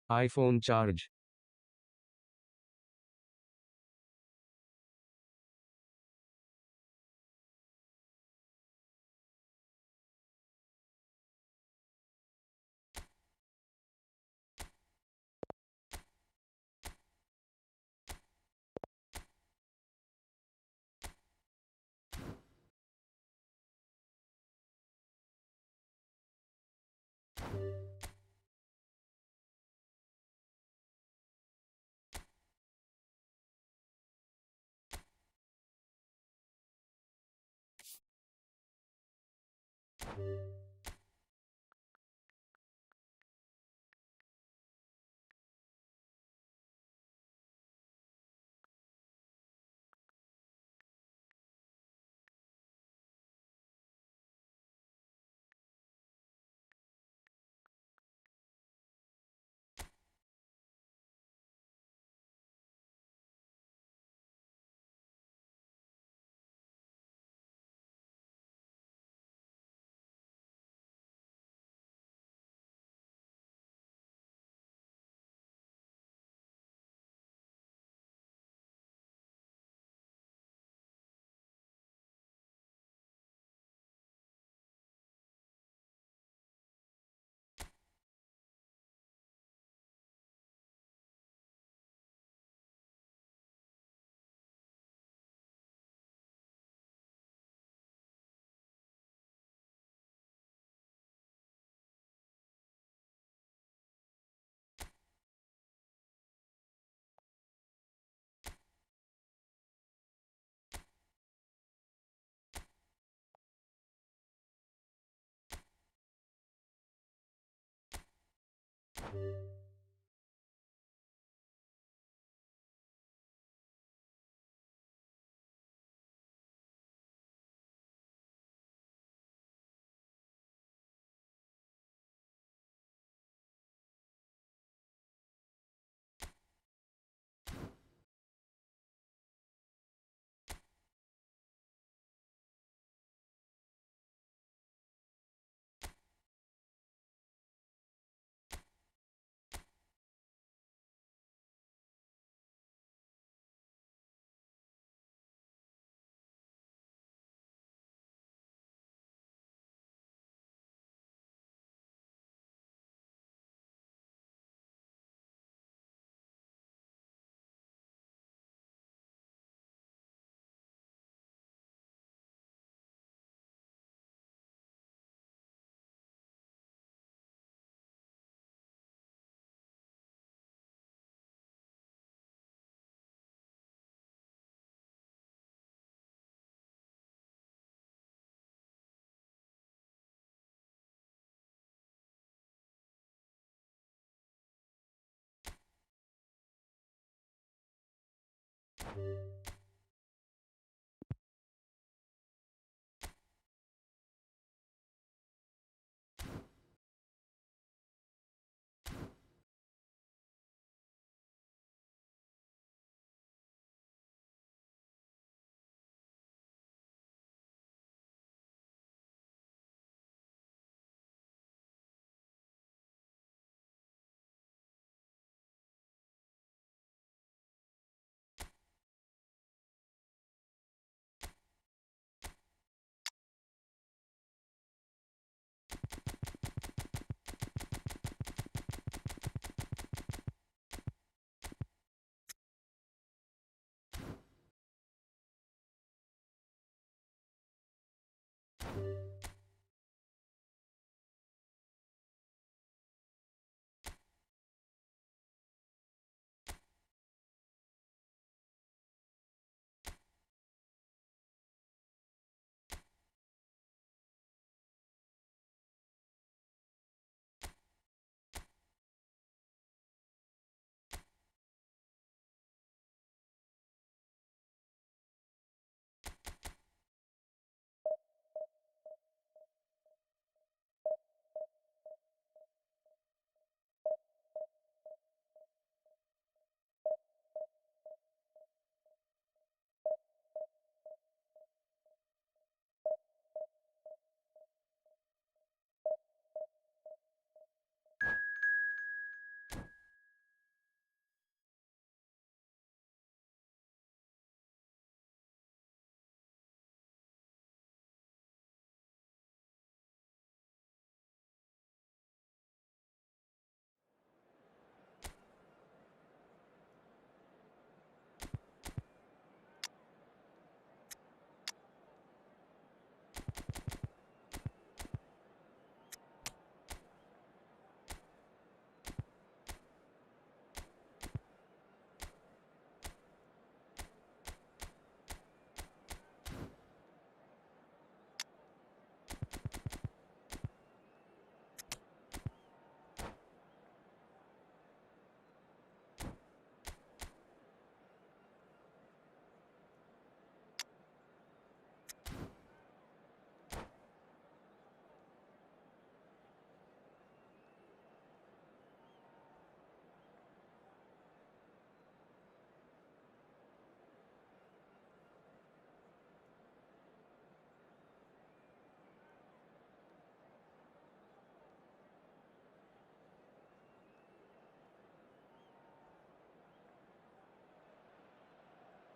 iPhone charge.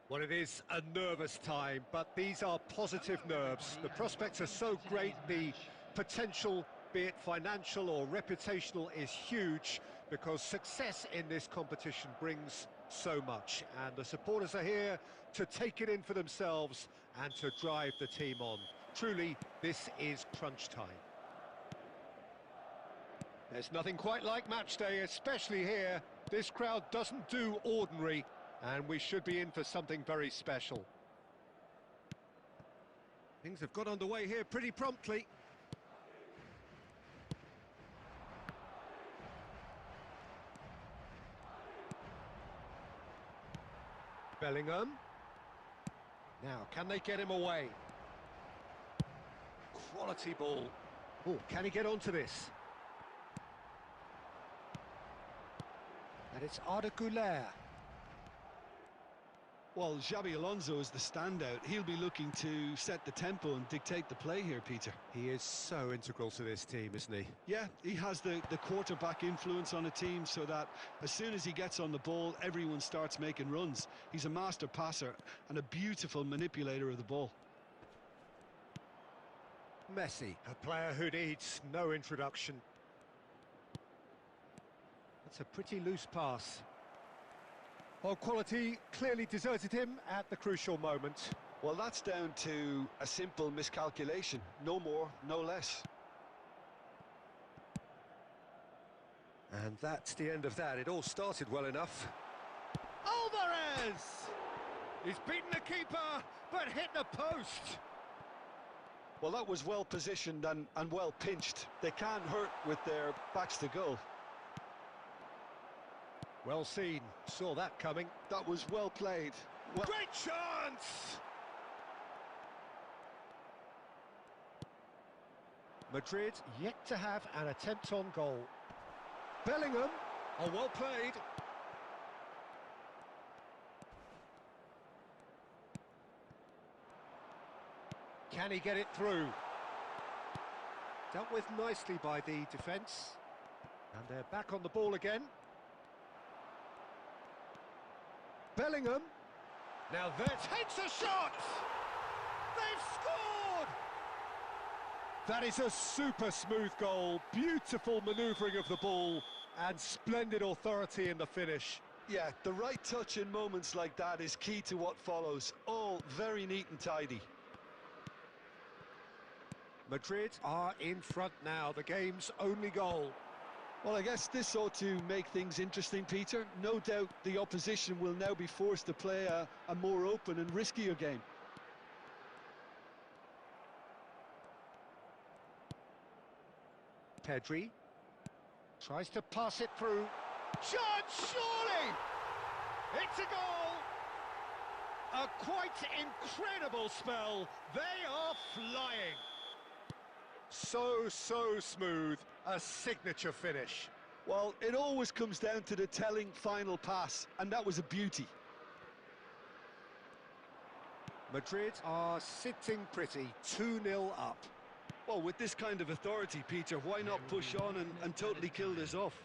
Well, it is a nervous time, but these are positive nerves. The prospects are so great, the potential, be it financial or reputational, is huge because success in this competition brings so much. And the supporters are here to take it in for themselves and to drive the team on. Truly, this is crunch time. There's nothing quite like match day, especially here. This crowd doesn't do ordinary. And we should be in for something very special. Things have got underway here pretty promptly. Bellingham. Now, can they get him away? Quality ball. Oh, can he get onto this? And it's Arda Güler. Well, Xabi Alonso is the standout. He'll be looking to set the tempo and dictate the play here, Peter. He is so integral to this team, isn't he? Yeah, he has the quarterback influence on a team so that as soon as he gets on the ball, everyone starts making runs. He's a master passer and a beautiful manipulator of the ball. Messi, a player who needs no introduction. That's a pretty loose pass. Well, quality clearly deserted him at the crucial moment. Well, that's down to a simple miscalculation. No more, no less. And that's the end of that. It all started well enough. Alvarez! He's beaten the keeper, but hit the post. Well, that was well positioned and well pinched. They can't hurt with their backs to goal. Well seen, saw that coming. That was well played. Well, great chance! Madrid yet to have an attempt on goal. Bellingham, oh, well played. Can he get it through? Dealt with nicely by the defence. And they're back on the ball again. Bellingham. Now there, takes a shot! They've scored! That is a super smooth goal. Beautiful manoeuvring of the ball and splendid authority in the finish. yeah, the right touch in moments like that is key to what follows. All very neat and tidy. Madrid are in front now, the game's only goal. Well, I guess this ought to make things interesting, Peter. No doubt the opposition will now be forced to play a more open and riskier game. Pedri tries to pass it through. Chance, surely! It's a goal! A quite incredible spell. They are flying. So smooth. A signature finish. Well, it always comes down to the telling final pass, and that was a beauty. Madrid are sitting pretty, 2-0 up. Well, with this kind of authority, Peter, why not push on and totally kill this off?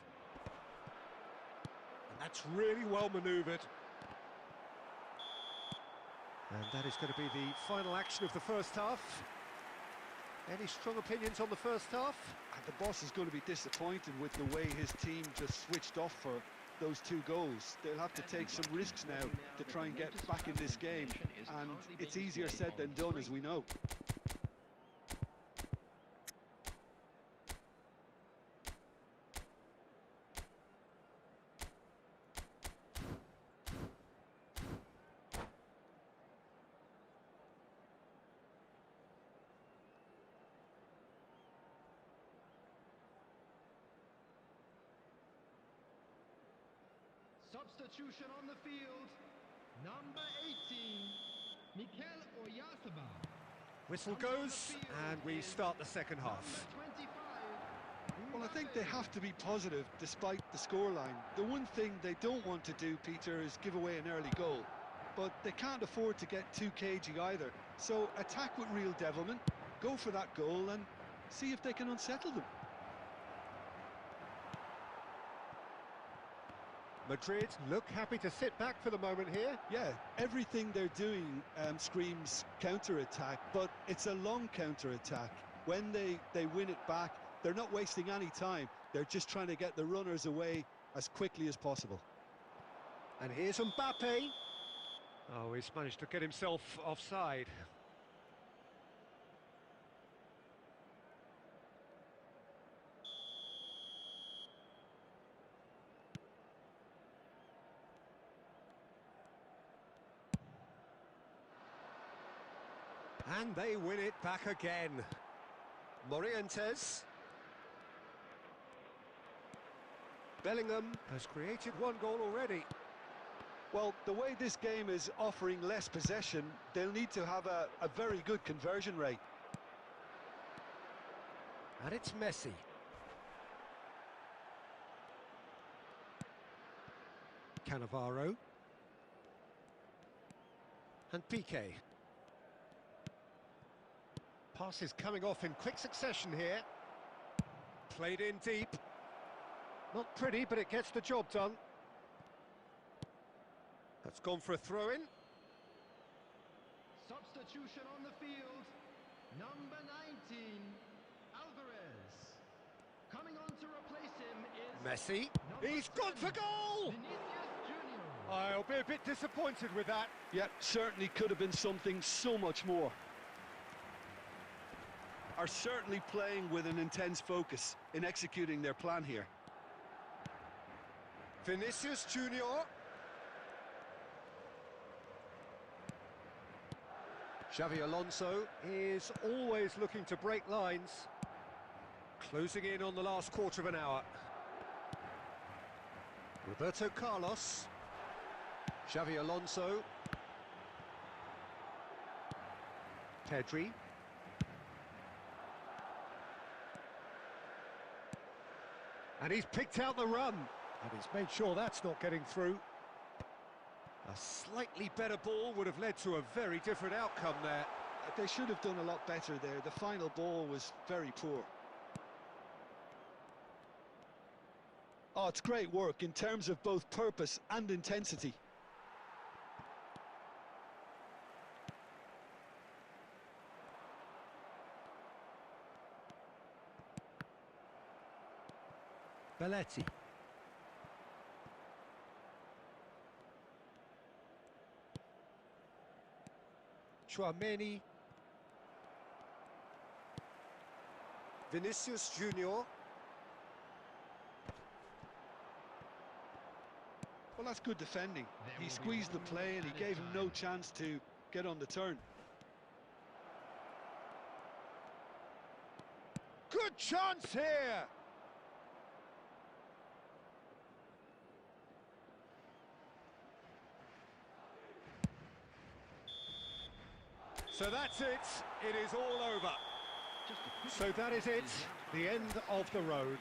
And that's really well manoeuvred. And that is going to be the final action of the first half. Any strong opinions on the first half? And the boss is going to be disappointed with the way his team just switched off for those 2 goals. They'll have to take some risks now to try and get back in this game. And it's easier said than done, as we know. Substitution on the field, number 18, Mikel Oyarzabal. Whistle goes, and we start the second half. Well, I think they have to be positive despite the scoreline. The one thing they don't want to do, Peter, is give away an early goal. But they can't afford to get too cagey either. So attack with real devilment, go for that goal and see if they can unsettle them. Madrid look happy to sit back for the moment here. Yeah, everything they're doing screams counter-attack, but it's a long counter-attack. When they win it back, they're not wasting any time. They're just trying to get the runners away as quickly as possible. And here's Mbappe. Oh, he's managed to get himself offside. And they win it back again. Morientes. Bellingham has created 1 goal already. Well, the way this game is offering less possession, they'll need to have a very good conversion rate. And it's Messi. Cannavaro. And Piqué. Passes coming off in quick succession here. Played in deep. Not pretty, but it gets the job done. That's gone for a throw-in. Substitution on the field, number 19, Alvarez. Coming on to replace him is Messi. number He's gone 10, for goal! Vinicius Junior. I'll be a bit disappointed with that. Yeah, certainly could have been something so much more. Are certainly playing with an intense focus in executing their plan here. Vinicius Junior. Xavi Alonso is always looking to break lines. Closing in on the last quarter of an hour. Roberto Carlos. Xavi Alonso. Pedri. And he's picked out the run. And he's made sure that's not getting through. A slightly better ball would have led to a very different outcome there. They should have done a lot better there. The final ball was very poor. Oh, it's great work in terms of both purpose and intensity. Belletti. Chouameni. Vinicius Junior. Well, that's good defending. He squeezed the play and he gave him no chance to get on the turn. Good chance here! So that's it. It is all over. So that is it. The end of the road.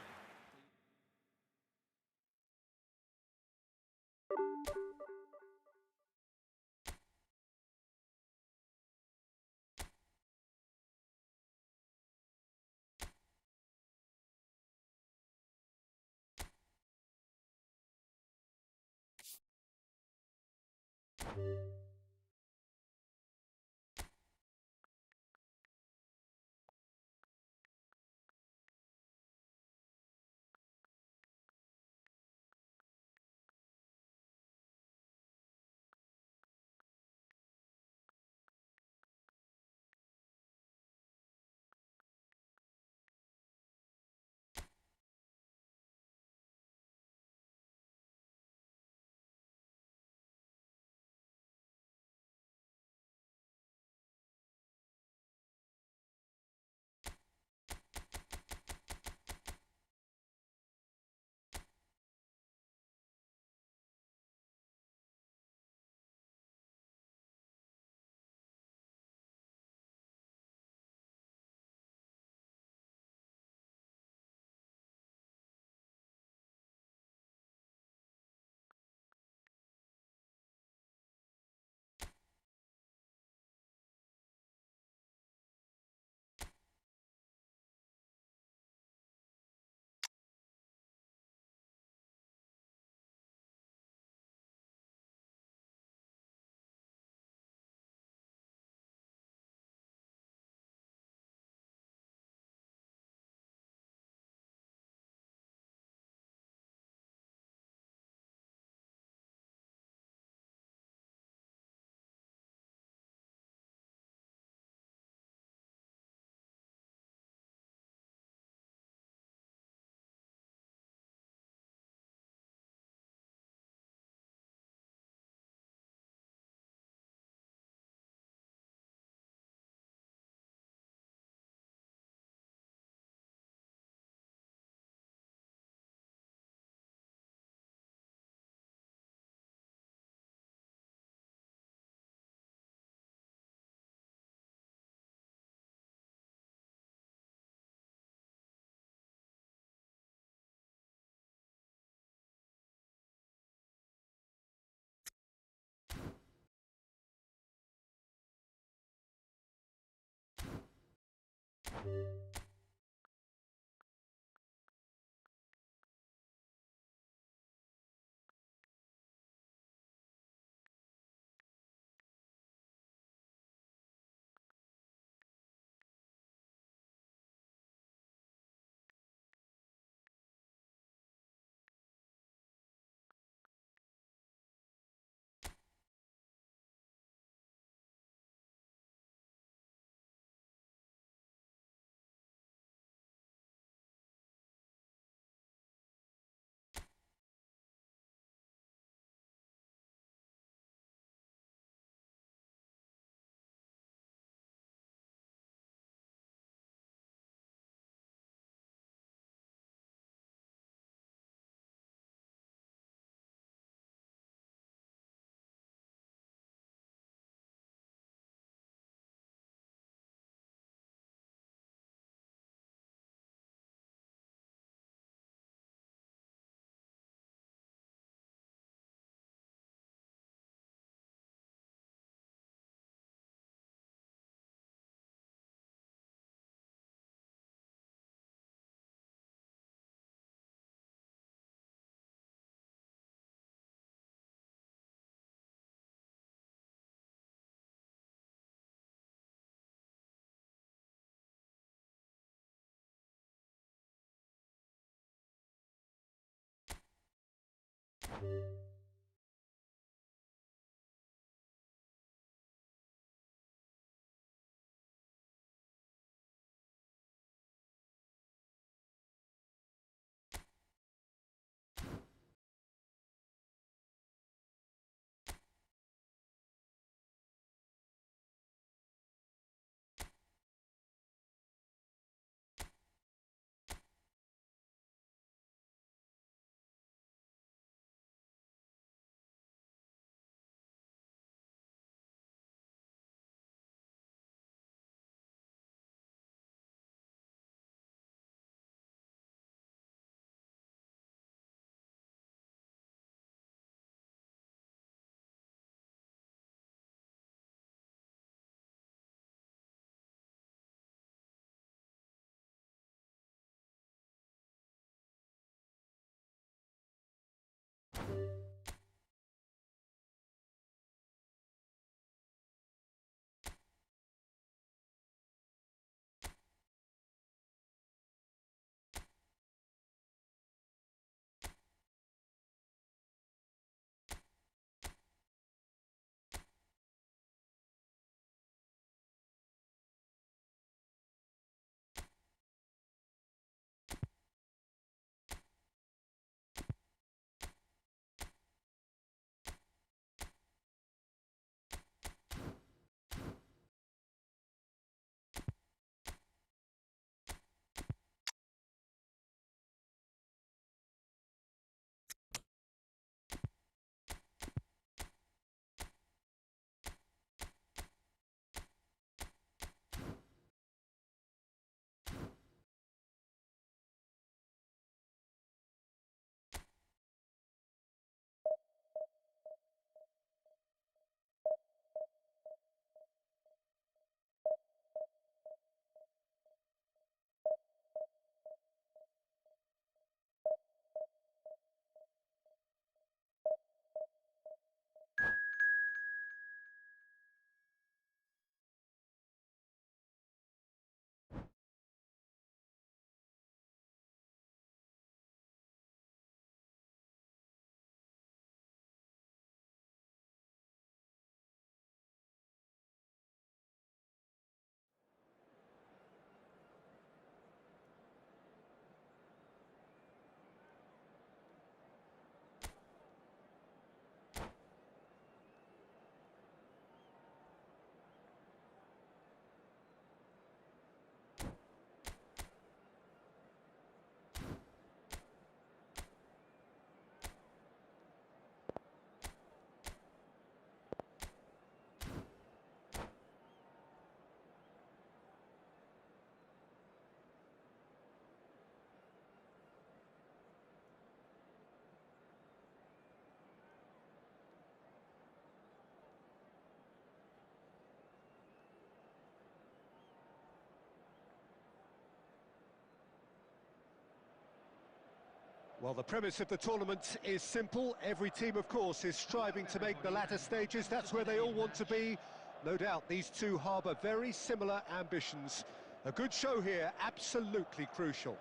Well, the premise of the tournament is simple. Every team, of course, is striving to make the latter stages. That's where they all want to be. No doubt these two harbour very similar ambitions. A good show here, absolutely crucial.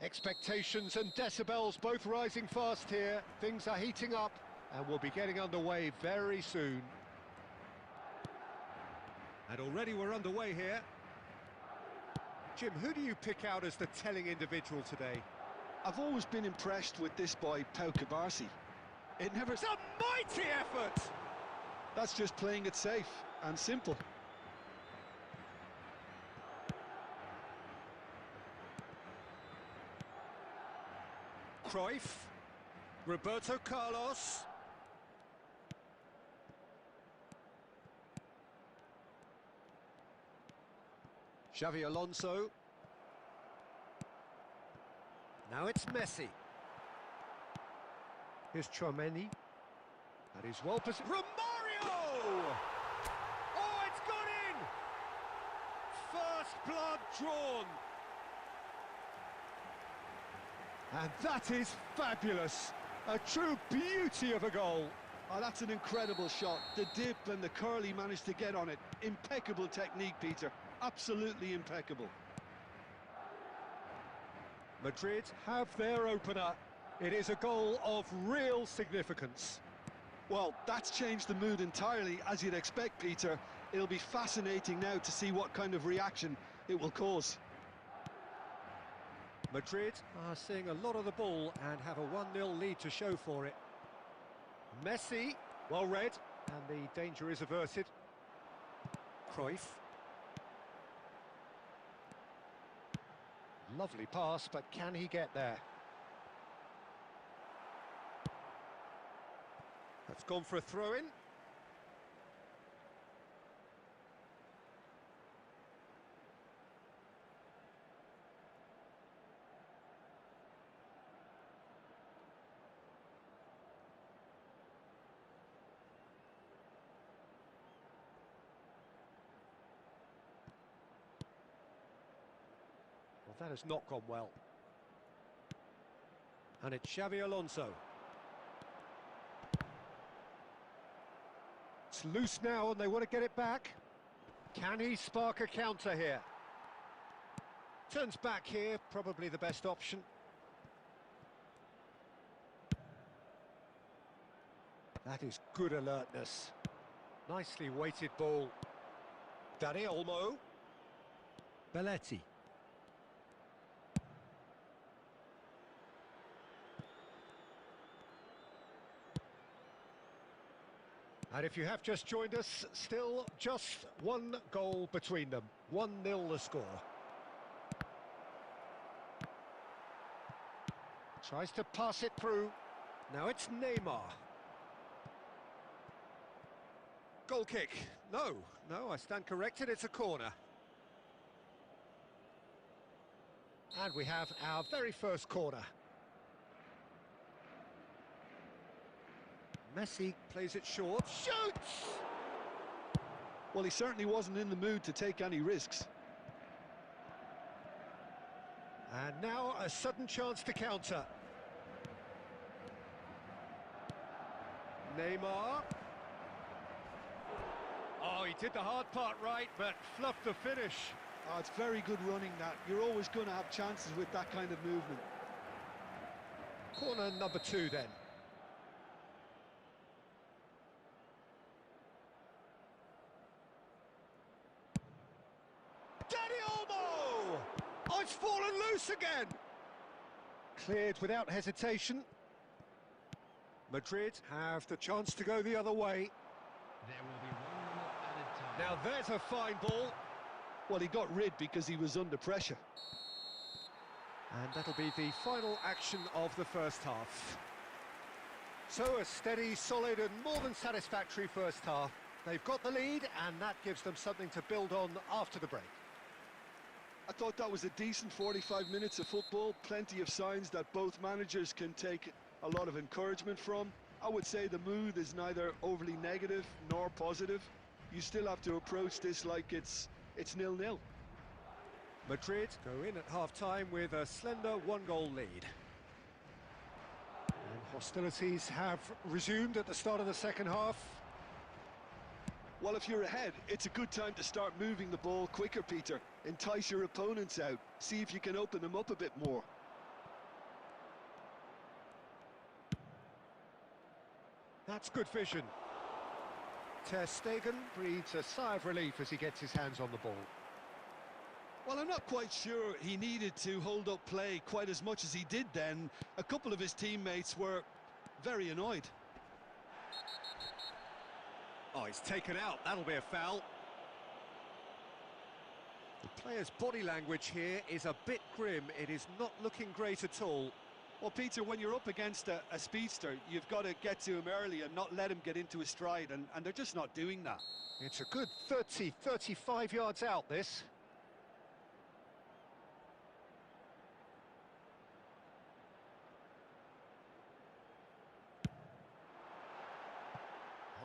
Expectations and decibels both rising fast here. Things are heating up and we'll be getting underway very soon. And already we're underway here. Jim, who do you pick out as the telling individual today? I've always been impressed with this boy, Pau Cubarsí. It's a mighty effort! That's just playing it safe and simple. Cruyff, Roberto Carlos. Xavi Alonso. Now it's Messi. Here's Tchouaméni. That is well positioned. Romario! Oh, it's gone in! First blood drawn. And that is fabulous. A true beauty of a goal. Oh, that's an incredible shot. The dip and the curl he managed to get on it. Impeccable technique, Peter. Absolutely impeccable. Madrid have their opener. It is a goal of real significance. Well, that's changed the mood entirely, as you'd expect, Peter. It'll be fascinating now to see what kind of reaction it will cause. Madrid are seeing a lot of the ball and have a 1-0 lead to show for it. Messi, well read, and the danger is averted. Cruyff. Lovely pass, but can he get there? That's gone for a throw-in. Well, that has not gone well. And it's Xavi Alonso. It's loose now and they want to get it back. Can he spark a counter here? Turns back here, probably the best option. That is good alertness. Nicely weighted ball. Dani Olmo. Belletti. And if you have just joined us, still just one goal between them. 1-0 the score. Tries to pass it through. Now it's Neymar. Goal kick. No, I stand corrected, it's a corner. And we have our very first corner. Messi plays it short, shoots! Well, he certainly wasn't in the mood to take any risks. And now a sudden chance to counter. Neymar. Oh, he did the hard part right, but fluffed the finish. Oh, it's very good running, that. You're always going to have chances with that kind of movement. Corner number 2 then. Dani Olmo! Oh, it's fallen loose again! Cleared without hesitation. Madrid have the chance to go the other way. There will be 1 minute added time. Now there's a fine ball. Well, he got rid because he was under pressure. And that'll be the final action of the first half. So a steady, solid and more than satisfactory first half. They've got the lead and that gives them something to build on after the break. I thought that was a decent 45 minutes of football. Plenty of signs that both managers can take a lot of encouragement from. I would say the mood is neither overly negative nor positive. You still have to approach this like it's 0-0. Madrid go in at half-time with a slender 1-goal lead. And hostilities have resumed at the start of the second half. Well, if you're ahead, it's a good time to start moving the ball quicker, Peter. Entice your opponents out. See if you can open them up a bit more. That's good vision. Ter Stegen breathes a sigh of relief as he gets his hands on the ball. Well, I'm not quite sure he needed to hold up play quite as much as he did then. A couple of his teammates were very annoyed. Oh, he's taken out. That'll be a foul. The player's body language here is a bit grim. It is not looking great at all. Well, Peter, when you're up against a speedster, you've got to get to him early and not let him get into his stride, and they're just not doing that. It's a good 30, 35 yards out, this.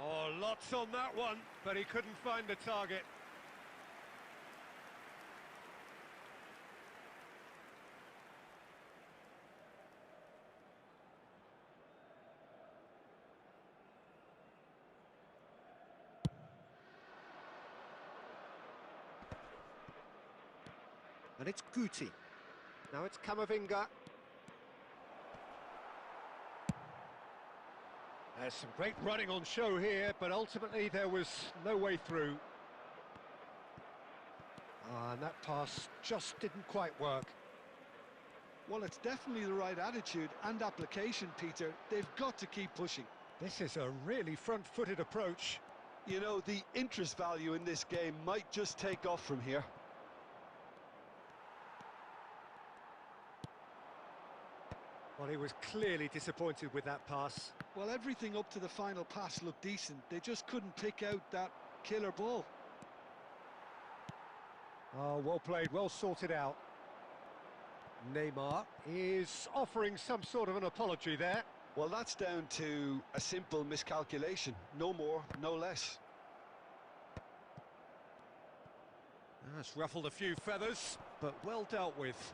Oh, lots on that one, but he couldn't find the target. And it's Guti. Now it's Camavinga. There's some great running on show here, but ultimately there was no way through. And that pass just didn't quite work. Well, it's definitely the right attitude and application, Peter. They've got to keep pushing. This is a really front-footed approach. You know, the interest value in this game might just take off from here. Well, he was clearly disappointed with that pass. Well, everything up to the final pass looked decent. They just couldn't pick out that killer ball. Oh, well played, well sorted out. Neymar is offering some sort of an apology there. Well, that's down to a simple miscalculation. No more, no less. That's ruffled a few feathers, but well dealt with.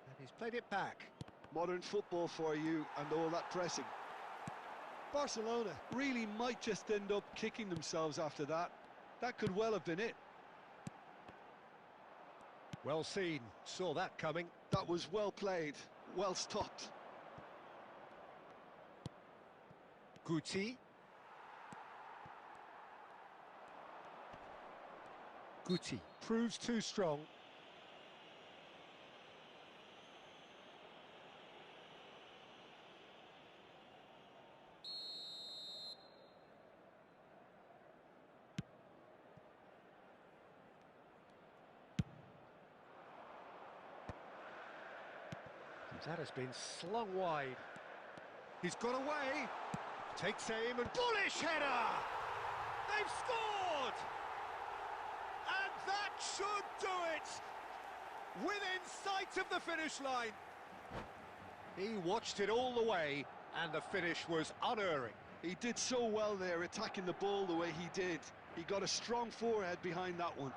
And he's played it back. Modern football for you and all that pressing. Barcelona really might just end up kicking themselves after that. That could well have been it. Well seen, saw that coming. That was well played, well stopped. Guti. Guti proves too strong. That has been slung wide. He's got away. Takes aim and bullish header! They've scored! And that should do it! Within sight of the finish line. He watched it all the way and the finish was unerring. He did so well there, attacking the ball the way he did. He got a strong forehead behind that one.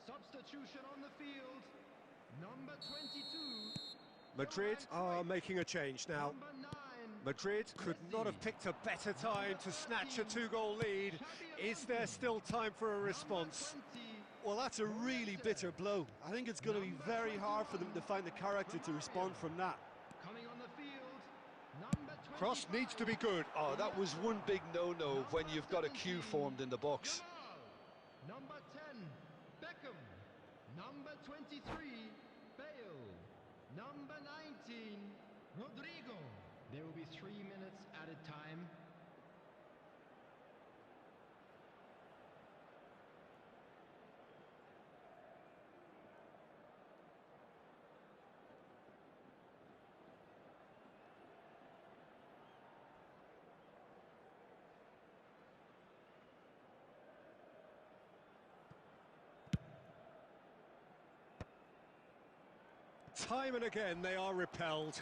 Substitution on the field. Number 22. Madrid are making a change now. Number 9. Madrid could not have picked a better time to snatch a two-goal lead. Is there still time for a response? Well, that's a really bitter blow. I think it's going to be very hard for them to find the character to respond from that. Coming on the field. Number 25. Cross needs to be good. Oh, that was one big no-no when you've got a queue formed in the box. Jamal. Number 10. Beckham. Number 23. Bale. Number 19. Rodrigo. There will be 3 minutes at a time. Time and again they are repelled.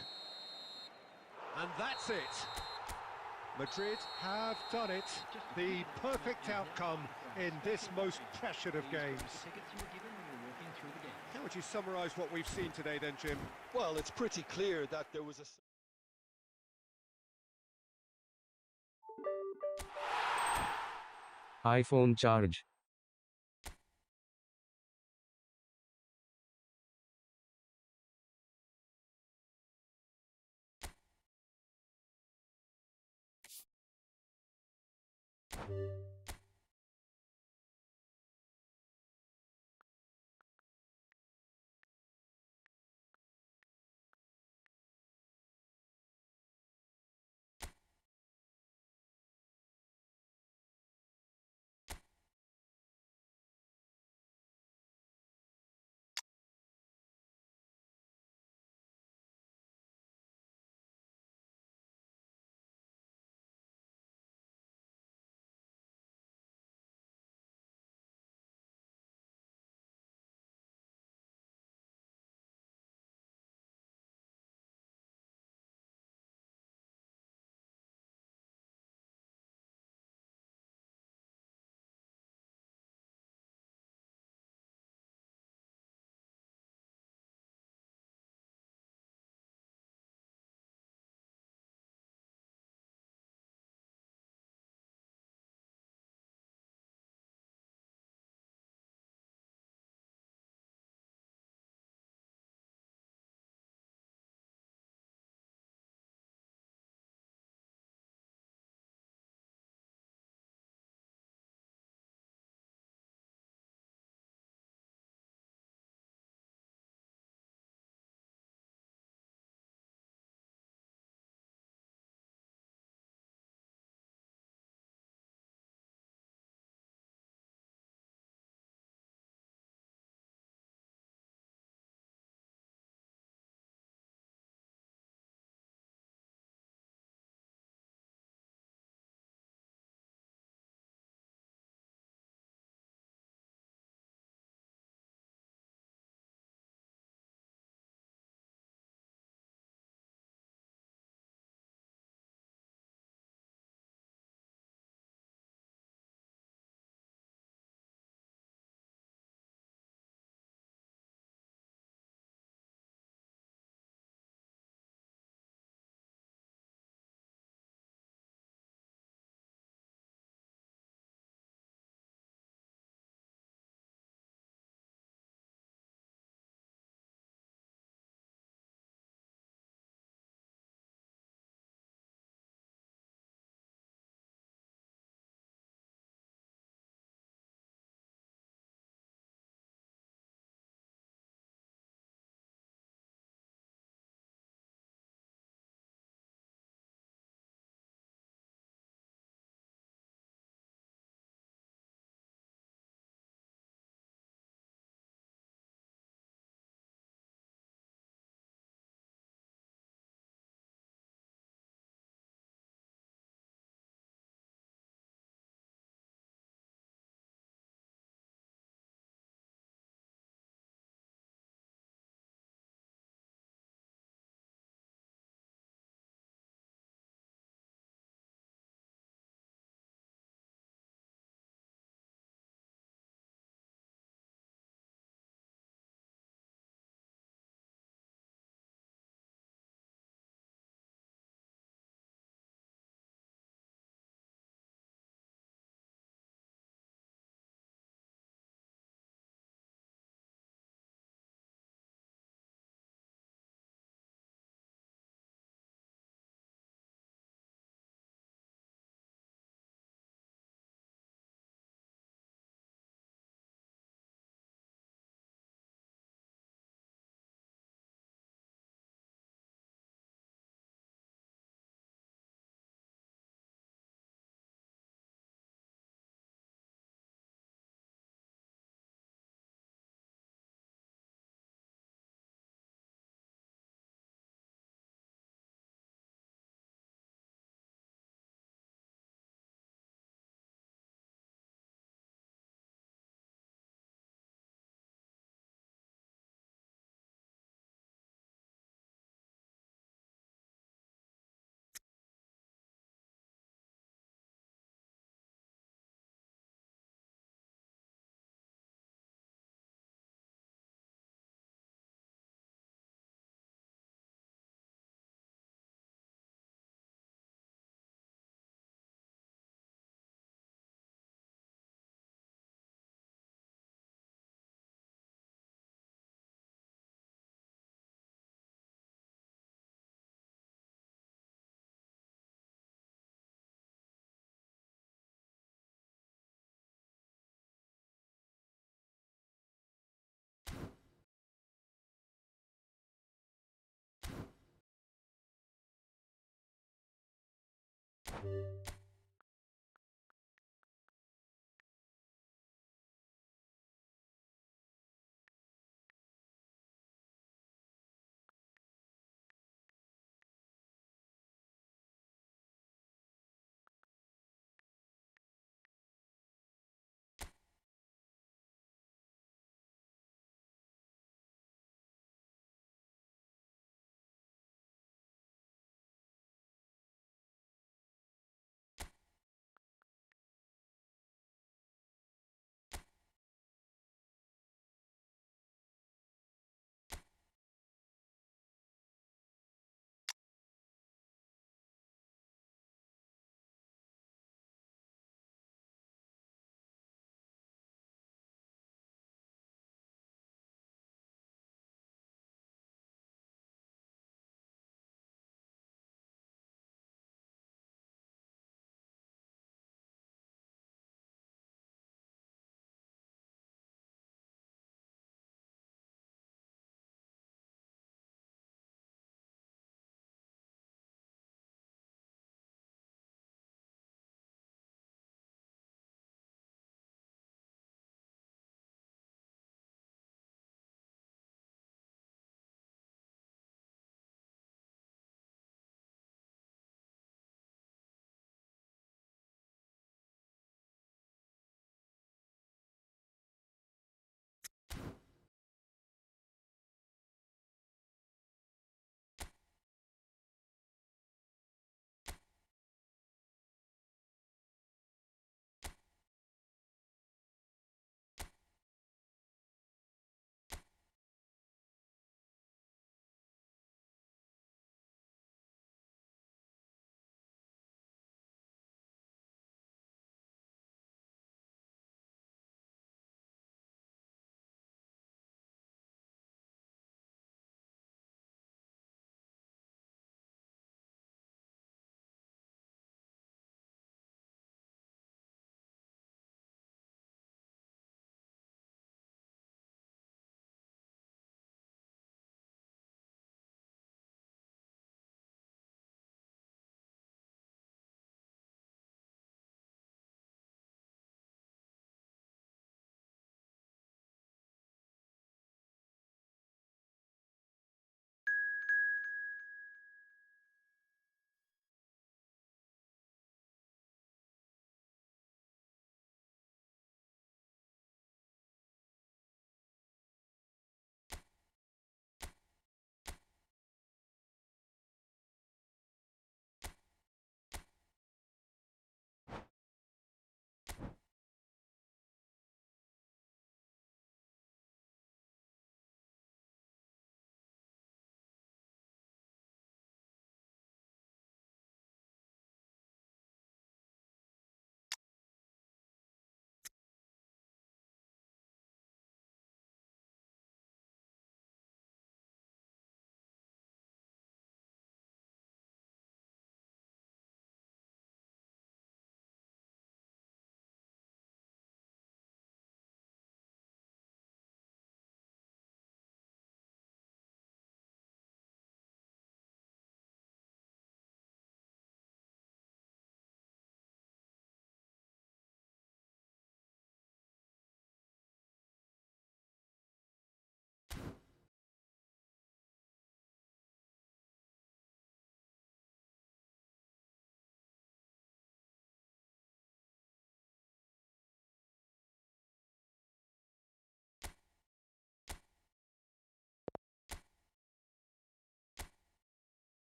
And that's it. Madrid have done it. The perfect outcome in this most pressured of games. Tickets you were given when you were walking would you summarise what we've seen today then, Jim? Well, it's pretty clear that there was a... iPhone charge.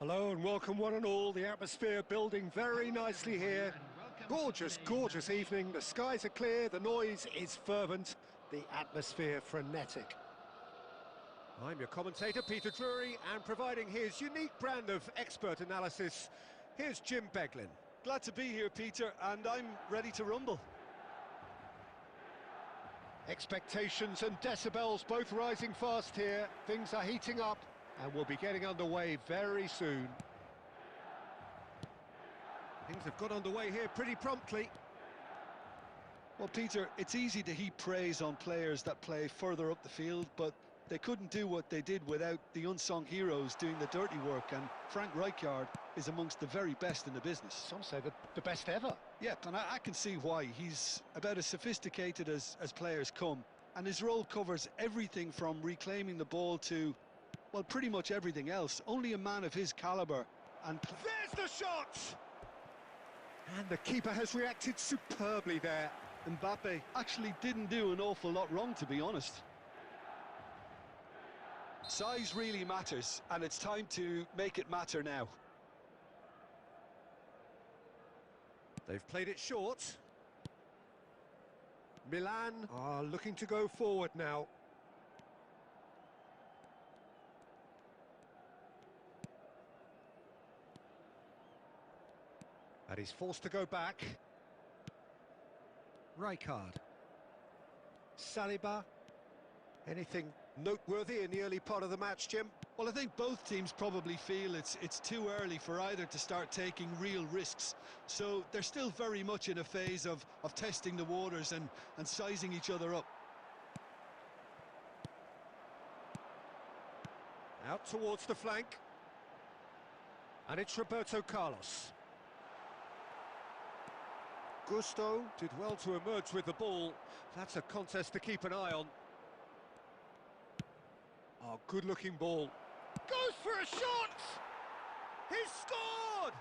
Hello and welcome one and all. The atmosphere building very nicely here. Gorgeous, gorgeous evening. The skies are clear, the noise is fervent, the atmosphere frenetic. I'm your commentator, Peter Drury, and providing his unique brand of expert analysis, here's Jim Beglin. Glad to be here, Peter, and I'm ready to rumble. Expectations and decibels both rising fast here. Things are heating up and we'll be getting underway very soon. Things have got underway here pretty promptly. Well, Peter, it's easy to heap praise on players that play further up the field, but they couldn't do what they did without the unsung heroes doing the dirty work, and Frank Rijkaard is amongst the very best in the business. Some say the best ever. Yep, and I can see why. He's about as sophisticated as players come, and his role covers everything from reclaiming the ball to, well, pretty much everything else. Only a man of his calibre and... There's the shot! And the keeper has reacted superbly there. Mbappe actually didn't do an awful lot wrong, to be honest. Size really matters, and it's time to make it matter now. They've played it short. Milan are looking to go forward now. And he's forced to go back. Rijkaard. Saliba. Anything noteworthy in the early part of the match, Jim? Well, I think both teams probably feel it's too early for either to start taking real risks. So they're still very much in a phase of testing the waters and sizing each other up. Out towards the flank. And it's Roberto Carlos. Gusto did well to emerge with the ball. That's a contest to keep an eye on. Oh, good-looking ball. Goes for a shot! He's scored!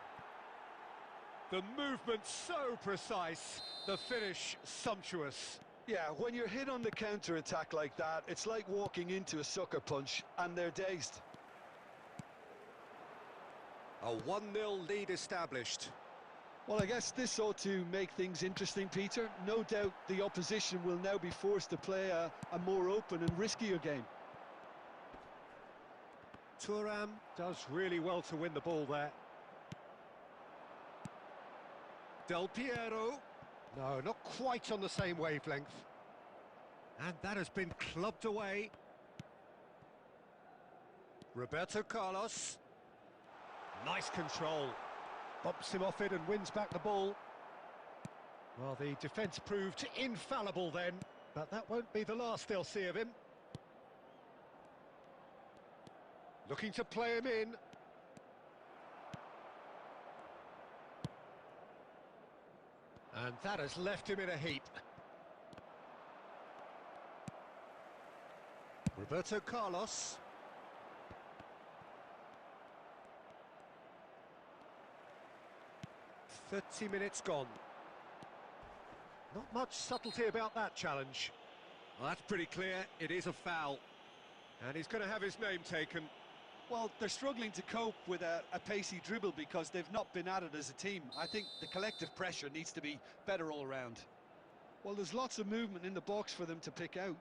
The movement so precise, the finish sumptuous. Yeah, when you're hit on the counter-attack like that, it's like walking into a sucker punch, and they're dazed. A 1-0 lead established. Well, I guess this ought to make things interesting, Peter. No doubt the opposition will now be forced to play a more open and riskier game. Thuram does really well to win the ball there. Del Piero. No, not quite on the same wavelength. And that has been clubbed away. Roberto Carlos. Nice control. Bumps him off it and wins back the ball. Well, the defence proved infallible then, but that won't be the last they'll see of him. Looking to play him in. And that has left him in a heap. Roberto Carlos. "30 minutes gone. Not much subtlety about that challenge. Well, that's pretty clear. It is a foul. And he's going to have his name taken. Well, they're struggling to cope with a pacey dribble because they've not been at it as a team. I think the collective pressure needs to be better all round. Well, there's lots of movement in the box for them to pick out.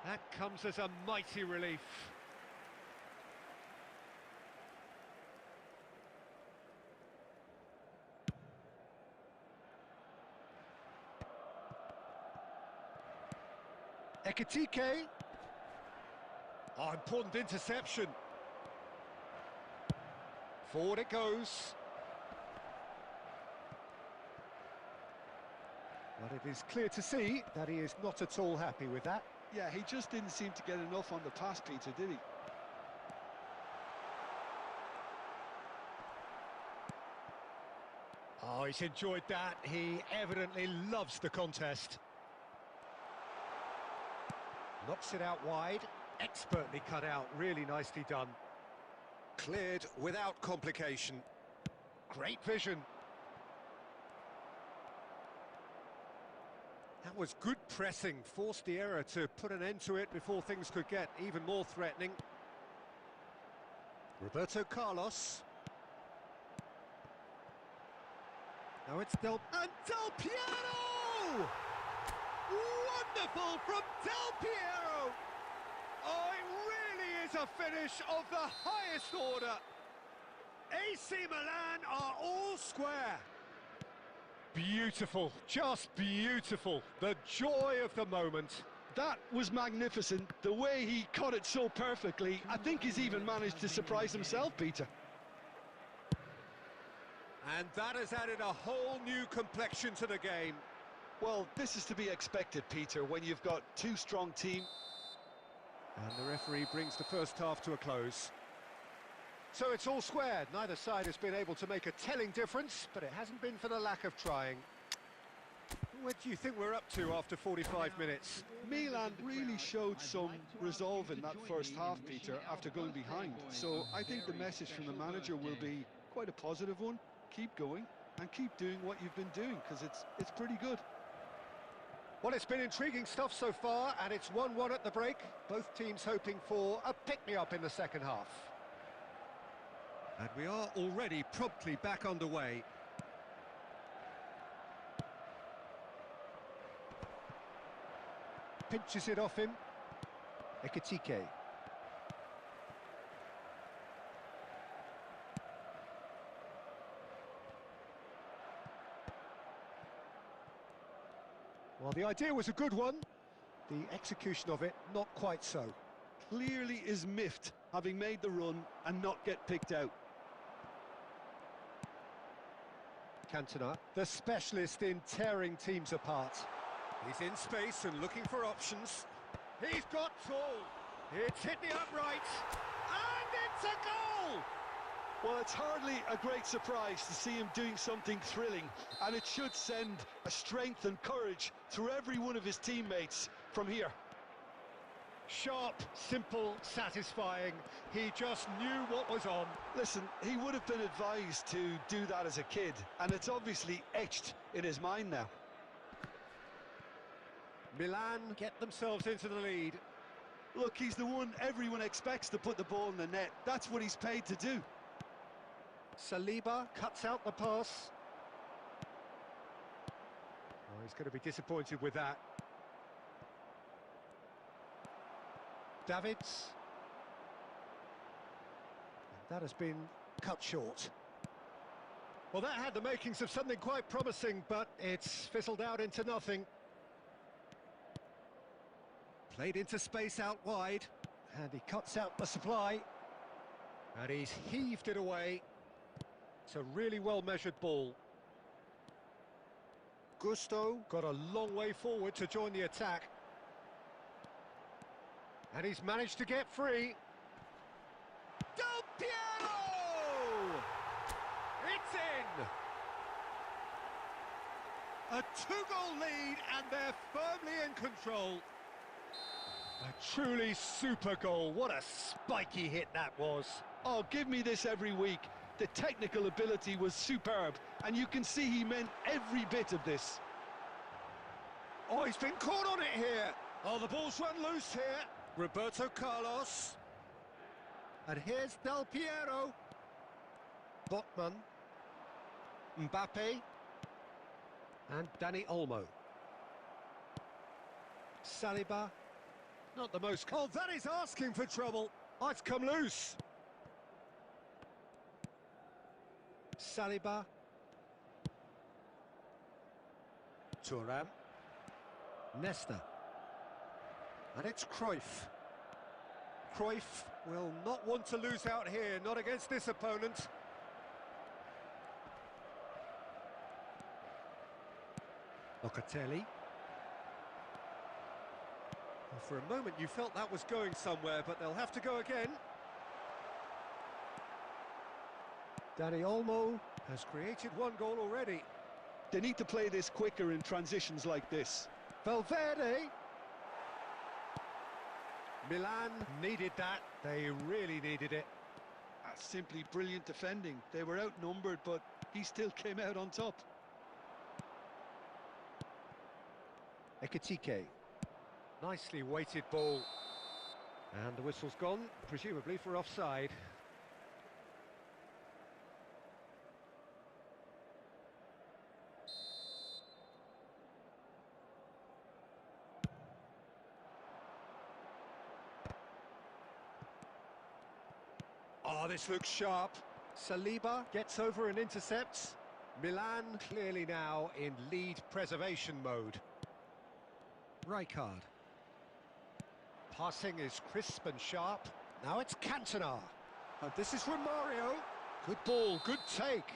That comes as a mighty relief. Ekitike. Oh, important interception. Forward it goes. But it is clear to see that he is not at all happy with that. Yeah, he just didn't seem to get enough on the pass, Peter, did he? Oh, he's enjoyed that. He evidently loves the contest. Knocks it out wide. Expertly cut out. Really nicely done. Cleared without complication. Great vision. That was good pressing, forced the error to put an end to it before things could get even more threatening. Roberto Carlos. Now it's Del Piero! Wonderful from Del Piero! Oh, it really is a finish of the highest order. AC Milan are all square. Beautiful, just beautiful. The joy of the moment. That was magnificent. The way he caught it so perfectly, I think he's even managed to surprise himself, Peter. And that has added a whole new complexion to the game. Well, this is to be expected, Peter, when you've got two strong teams. And the referee brings the first half to a close. So it's all squared. Neither side has been able to make a telling difference, but it hasn't been for the lack of trying. What do you think we're up to after 45 minutes? Milan really showed some resolve in that first half, Peter, after going behind. So I think the message from the manager will be quite a positive one. Keep going and keep doing what you've been doing, because it's pretty good. Well, it's been intriguing stuff so far, and it's 1-1 at the break. Both teams hoping for a pick-me-up in the second half. And we are already promptly back underway. Pinches it off him. Ekitike. Well, the idea was a good one. The execution of it, not quite so. Clearly is miffed, having made the run and not get picked out. Cantona, the specialist in tearing teams apart. He's in space and looking for options. He's got tall. It's hit the upright. And it's a goal! Well, it's hardly a great surprise to see him doing something thrilling, and it should send a strength and courage through every one of his teammates from here. Sharp, simple, satisfying. He just knew what was on. Listen, he would have been advised to do that as a kid, and it's obviously etched in his mind now. Milan get themselves into the lead. Look, he's the one everyone expects to put the ball in the net. That's what he's paid to do. Saliba cuts out the pass. Oh, he's going to be disappointed with that. Davids. And that has been cut short. Well, that had the makings of something quite promising, but it's fizzled out into nothing. Played into space out wide, and he cuts out the supply. And he's heaved it away. It's a really well-measured ball. Gusto got a long way forward to join the attack. And he's managed to get free. Del Piero! It's in! A two-goal lead, and they're firmly in control. A truly super goal. What a spiky hit that was. Oh, give me this every week. The technical ability was superb, and you can see he meant every bit of this. Oh, he's been caught on it here. Oh, the ball's run loose here. Roberto Carlos. And here's Del Piero. Botman. Mbappe. And Dani Olmo. Saliba. Not the most... Oh, that is asking for trouble. Oh, it's come loose. Saliba. Thuram. Nesta. And it's Cruyff. Cruyff will not want to lose out here, not against this opponent. Locatelli. Well, for a moment you felt that was going somewhere, but they'll have to go again. Dani Olmo has created one goal already. They need to play this quicker in transitions like this. Valverde. Milan needed that. They really needed it. That's simply brilliant defending. They were outnumbered, but he still came out on top. Ekitike. Nicely weighted ball. And the whistle's gone, presumably for offside. Oh, this looks sharp. Saliba gets over and intercepts. Milan clearly now in lead preservation mode. Rijkaard. Passing is crisp and sharp. Now it's Cantona. And this is from Mario. Good ball, good take.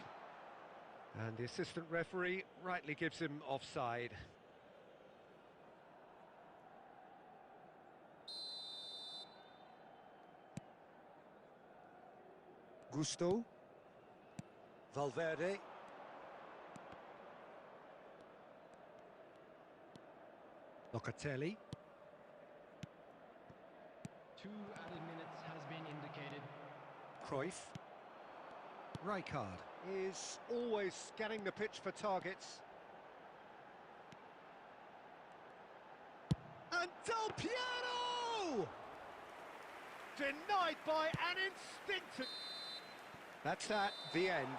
And the assistant referee rightly gives him offside. Gusto. Valverde. Locatelli. 2 added minutes has been indicated. Cruyff. Rijkaard is always scanning the pitch for targets. And Del Piero! Denied by an instinctive... That's that, the end.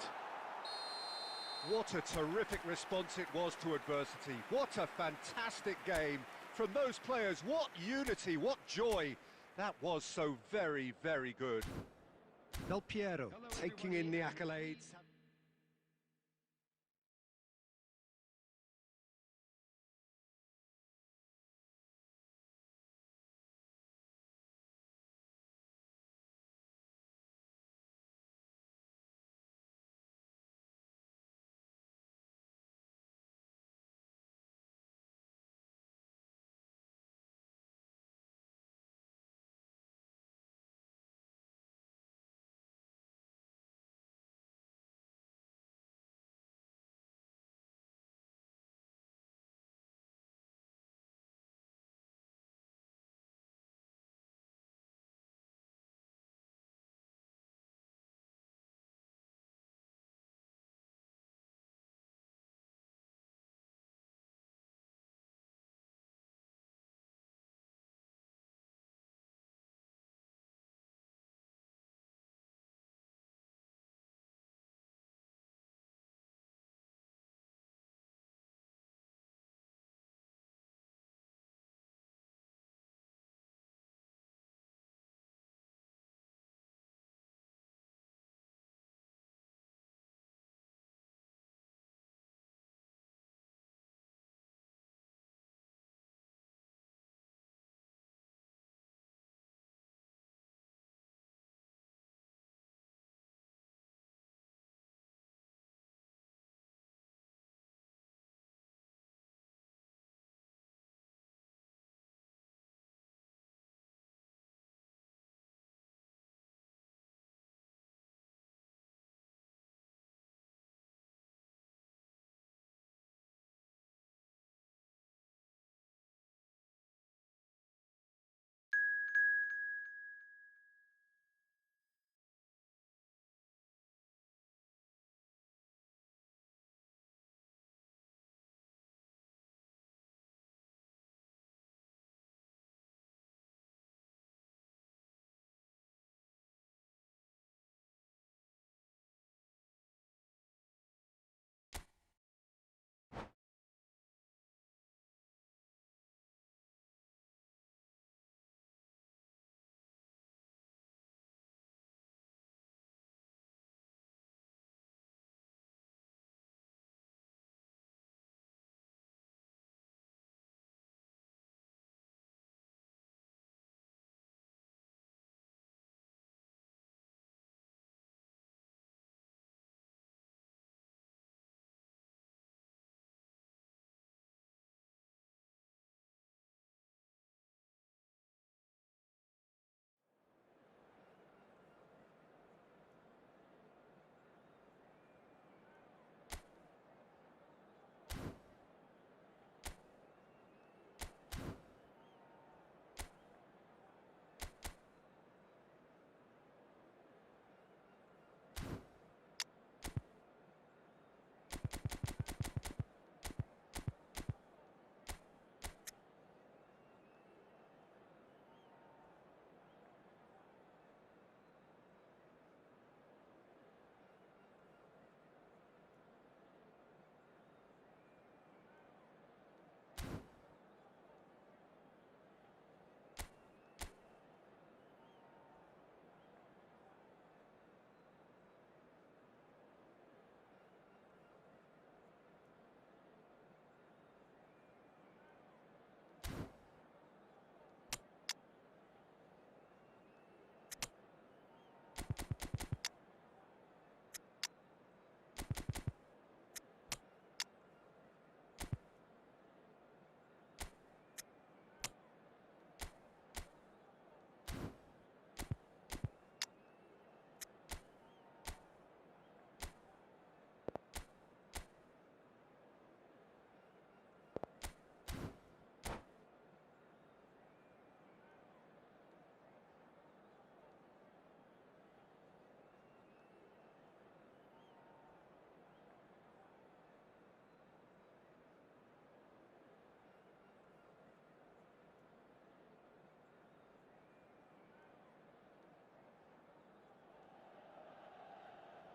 What a terrific response it was to adversity. What a fantastic game from those players. What unity, what joy. That was so very, very good. Del Piero taking in the accolades.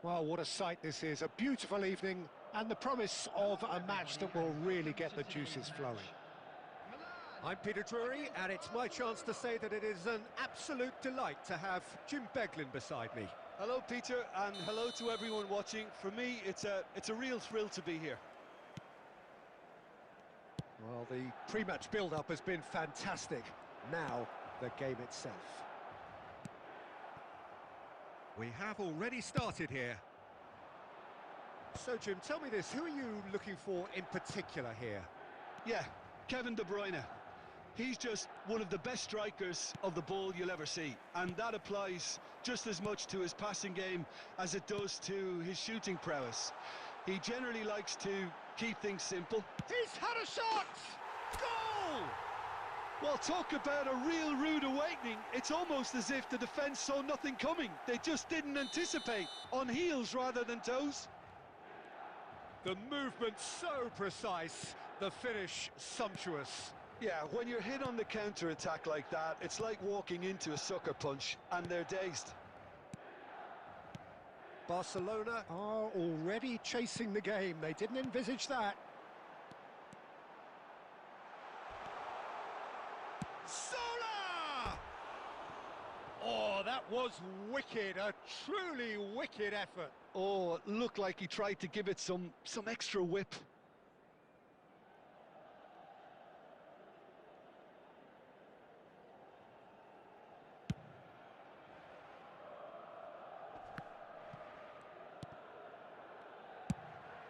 Well, what a sight this is. A beautiful evening and the promise of a match that will really get the juices flowing. I'm Peter Drury, and it's my chance to say that it is an absolute delight to have Jim Beglin beside me. Hello, Peter, and hello to everyone watching. For me, it's a real thrill to be here. Well, the pre-match build-up has been fantastic. Now, the game itself. We have already started here. So, Jim, tell me this, who are you looking for in particular here? Yeah, Kevin De Bruyne. He's just one of the best strikers of the ball you'll ever see, and that applies just as much to his passing game as it does to his shooting prowess. He generally likes to keep things simple. He's had a shot! Goal! Well, talk about a real rude awakening. It's almost as if the defence saw nothing coming. They just didn't anticipate, on heels rather than toes. The movement so precise, the finish sumptuous. Yeah, when you're hit on the counter-attack like that, it's like walking into a sucker punch, and they're dazed. Barcelona are already chasing the game. They didn't envisage that. Zola! Oh, that was wicked, a truly wicked effort. Oh, it looked like he tried to give it some extra whip.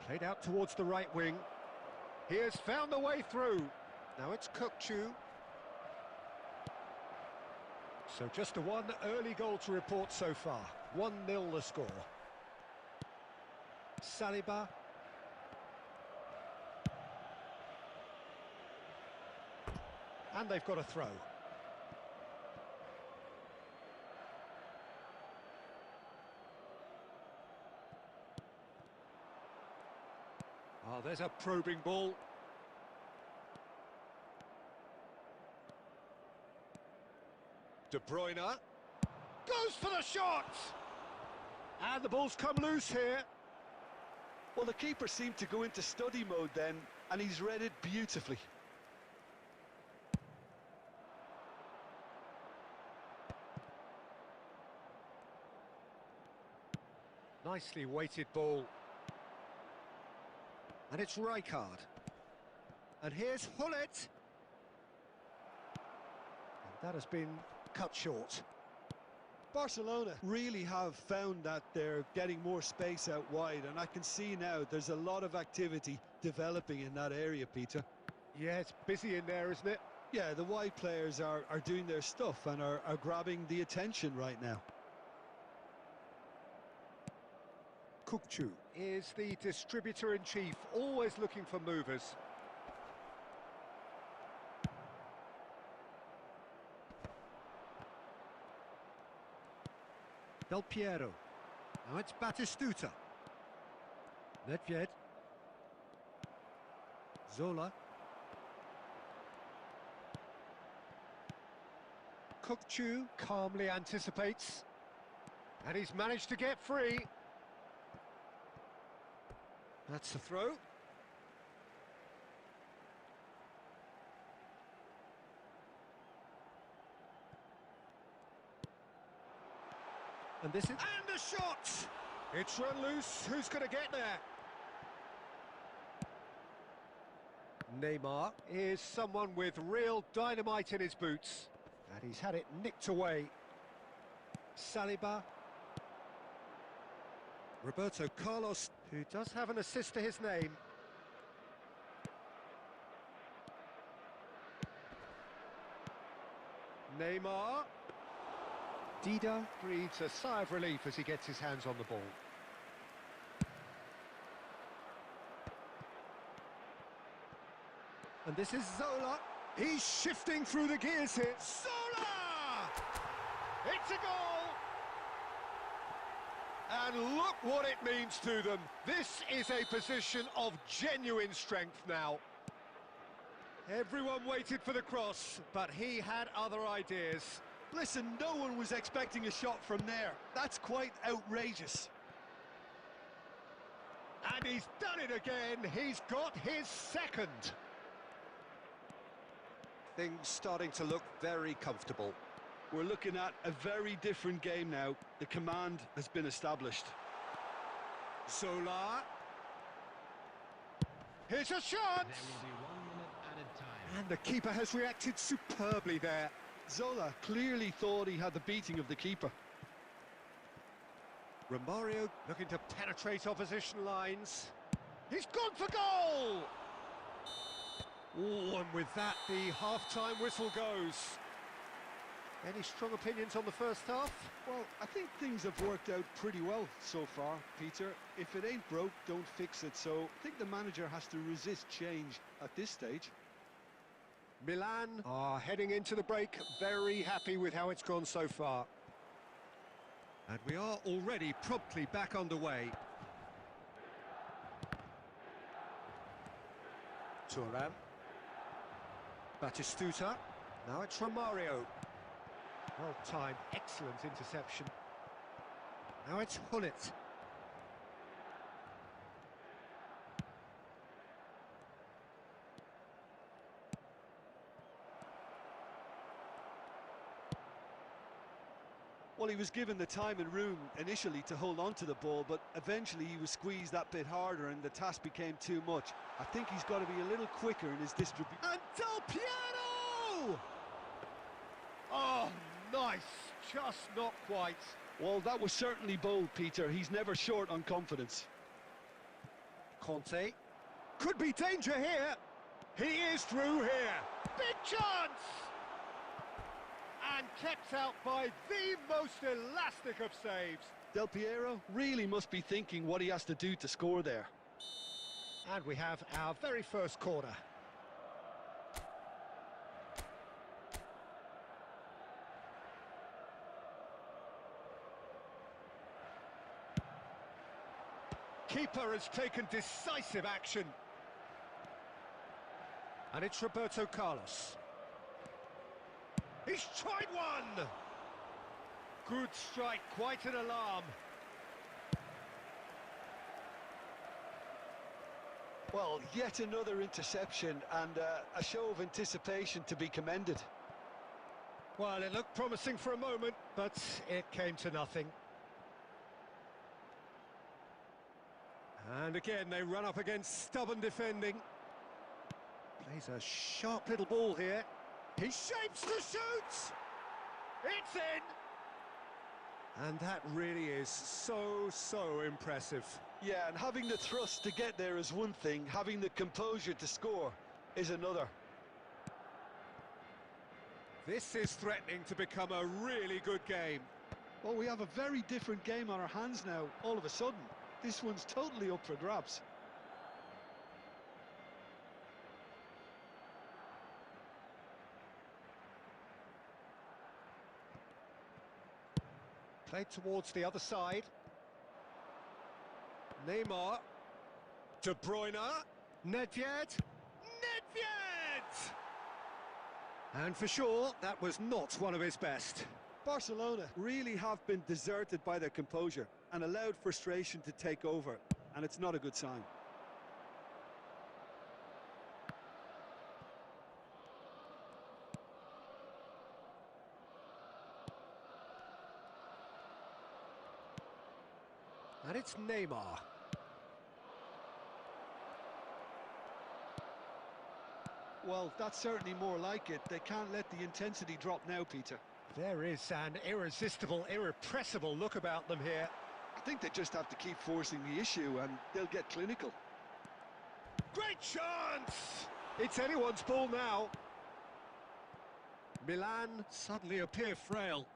Played out towards the right wing. He has found the way through. Now it's Kukçu. So just the one early goal to report so far. 1-0 the score. Saliba. And they've got a throw. Oh, there's a probing ball. De Bruyne goes for the shot! And the ball's come loose here. Well, the keeper seemed to go into study mode then, and he's read it beautifully. Nicely weighted ball. And it's Rijkaard. And here's Hullet. And that has been cut short. Barcelona really have found that they're getting more space out wide, and I can see now there's a lot of activity developing in that area, Peter. Yeah, it's busy in there, isn't it? Yeah, the wide players are doing their stuff and are grabbing the attention right now. Kukçu is the distributor-in-chief, always looking for movers. Del Piero. Now it's Batistuta. Nedved. Zola. Kukçu calmly anticipates. And he's managed to get free. That's the throw. And this is... And a shot! It's run loose. Who's going to get there? Neymar is someone with real dynamite in his boots. And he's had it nicked away. Saliba. Roberto Carlos, who does have an assist to his name. Neymar. Dida breathes a sigh of relief as he gets his hands on the ball. And this is Zola. He's shifting through the gears here. Zola! It's a goal! And look what it means to them. This is a position of genuine strength now. Everyone waited for the cross, but he had other ideas. Listen, no one was expecting a shot from there. That's quite outrageous. And he's done it again. He's got his second. Things starting to look very comfortable. We're looking at a very different game now. The command has been established. Zola. Here's a chance! There will be 1 minute added time. And the keeper has reacted superbly there. Zola clearly thought he had the beating of the keeper. Romario looking to penetrate opposition lines. He's gone for goal! Oh, and with that, the half-time whistle goes. Any strong opinions on the first half? Well, I think things have worked out pretty well so far, Peter. If it ain't broke, don't fix it. So I think the manager has to resist change at this stage. Milan are heading into the break, very happy with how it's gone so far. And we are already promptly back underway. Thuram. Batistuta. Now it's Romario. Well timed, excellent interception. Now it's Hullet. Well, he was given the time and room initially to hold on to the ball, but eventually he was squeezed that bit harder and the task became too much. I think he's got to be a little quicker in his distribution. And Del Piero! Oh, nice. Just not quite. Well, that was certainly bold, Peter. He's never short on confidence. Conte. Could be danger here. He is through here. Big chance! And kept out by the most elastic of saves. Del Piero really must be thinking what he has to do to score there. And we have our very first corner. Keeper has taken decisive action. And it's Roberto Carlos. He's tried one! Good strike, quite an alarm. Well, yet another interception and a show of anticipation to be commended. Well, it looked promising for a moment, but it came to nothing. And again, they run up against stubborn defending. Plays a sharp little ball here. He shapes the shoot! It's in! And that really is so impressive. Yeah, and having the thrust to get there is one thing, having the composure to score is another. This is threatening to become a really good game. Well, we have a very different game on our hands now, all of a sudden. This one's totally up for grabs. Played towards the other side. Neymar. De Bruyne. Nedved. Nedved! And for sure, that was not one of his best. Barcelona really have been deserted by their composure and allowed frustration to take over, and it's not a good sign. And it's Neymar. Well, that's certainly more like it. They can't let the intensity drop now, Peter. There is an irresistible, irrepressible look about them here. I think they just have to keep forcing the issue and they'll get clinical. Great chance! It's anyone's ball now. Milan suddenly appear frail.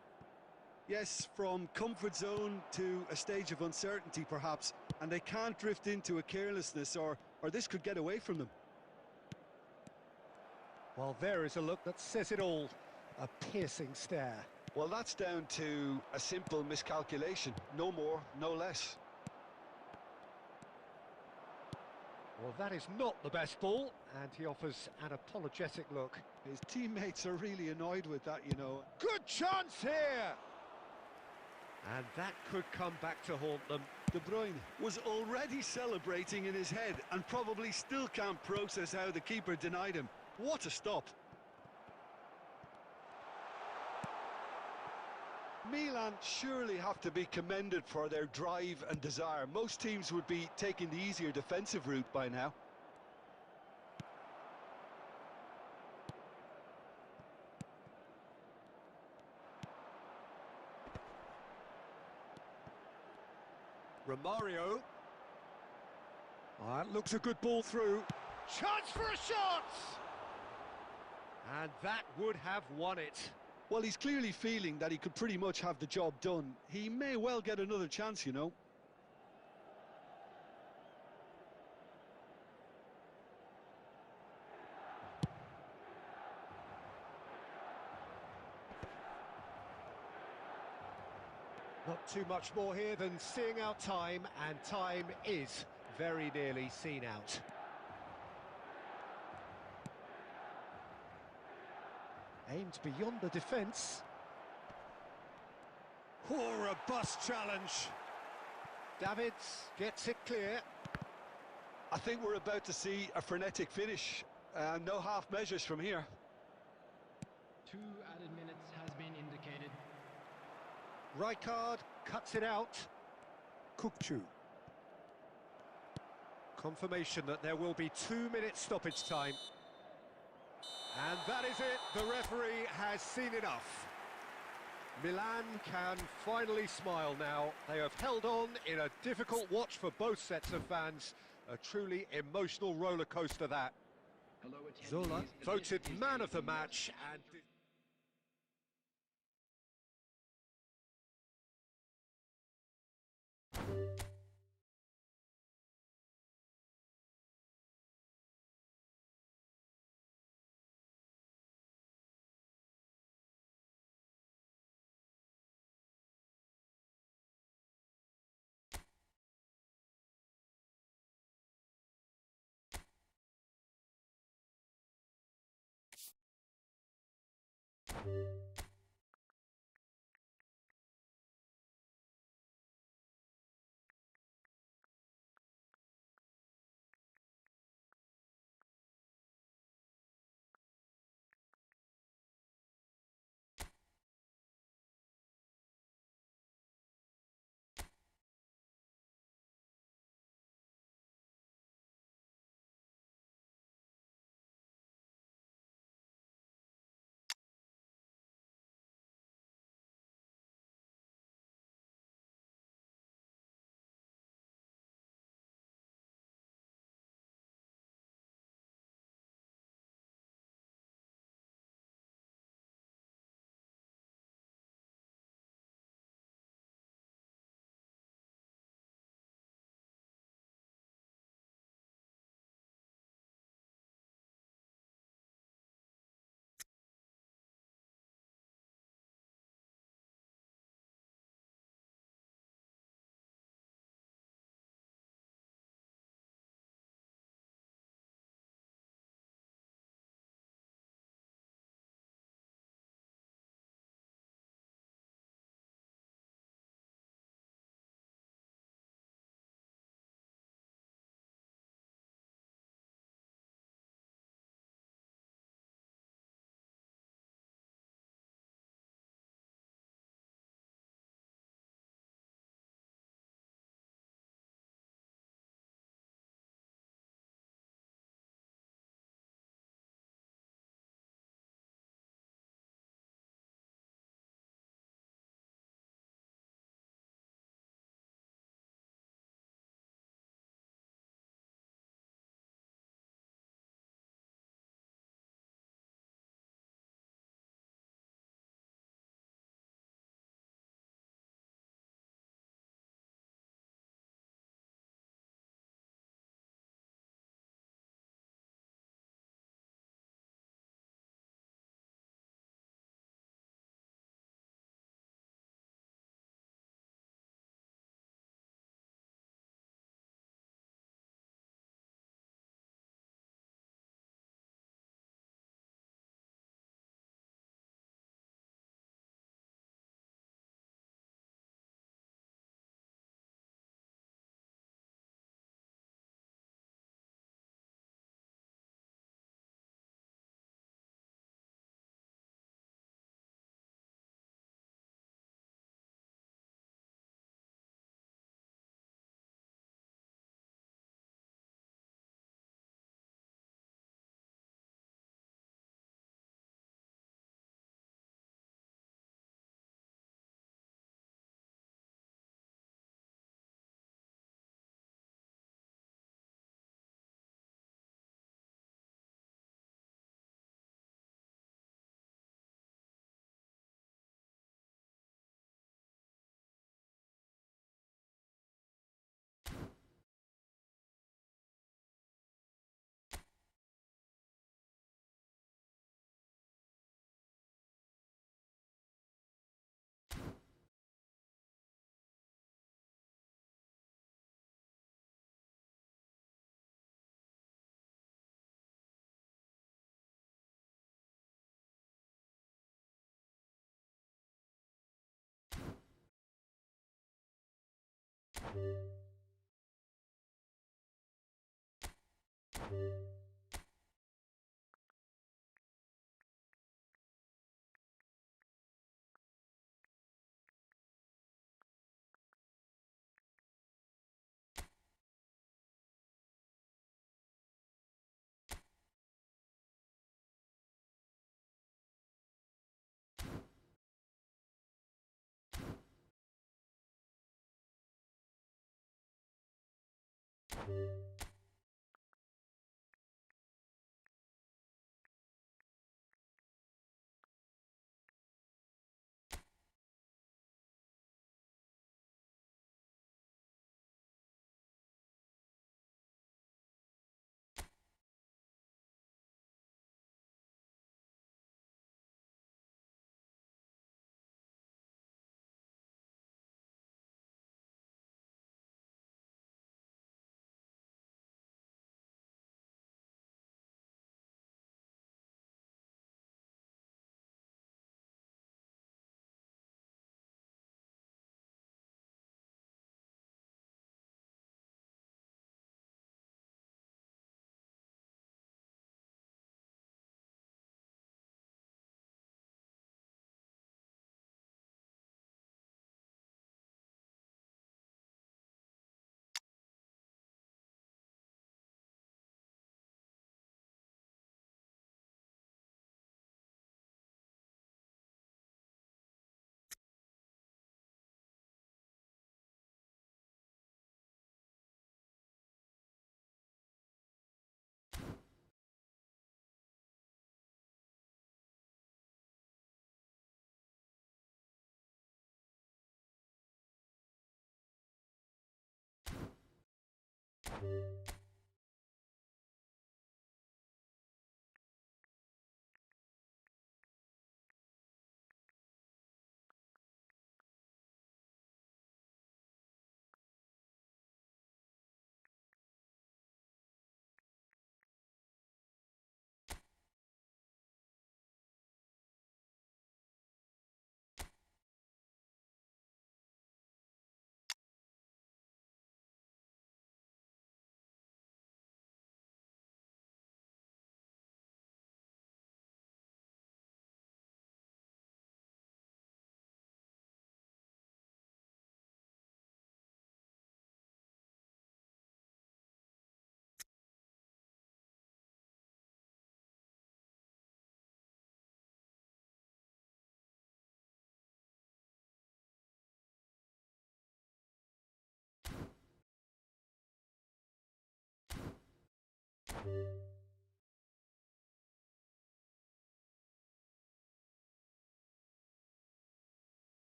Yes, from comfort zone to a stage of uncertainty perhaps, and they can't drift into a carelessness or this could get away from them. Well, there is a look that says it all. A piercing stare. Well, that's down to a simple miscalculation. No more, no less. Well, that is not the best ball, and he offers an apologetic look. His teammates are really annoyed with that, you know. Good chance here! And that could come back to haunt them. De Bruyne was already celebrating in his head and probably still can't process how the keeper denied him. What a stop. Milan surely have to be commended for their drive and desire. Most teams would be taking the easier defensive route by now. Romario. That looks a good ball through. Chance for a shot! And that would have won it. Well, he's clearly feeling that he could pretty much have the job done. He may well get another chance, you know. Not too much more here than seeing out time, and time is very nearly seen out. Aimed beyond the defence. Oh, robust challenge. Davids gets it clear. I think we're about to see a frenetic finish. No half measures from here. 2 added minutes has been indicated. Rijkaard cuts it out. Kukçu. Confirmation that there will be 2 minutes stoppage time. And that is it. The referee has seen enough. Milan can finally smile now. They have held on in a difficult watch for both sets of fans. A truly emotional roller coaster that. Zola voted man of the match and...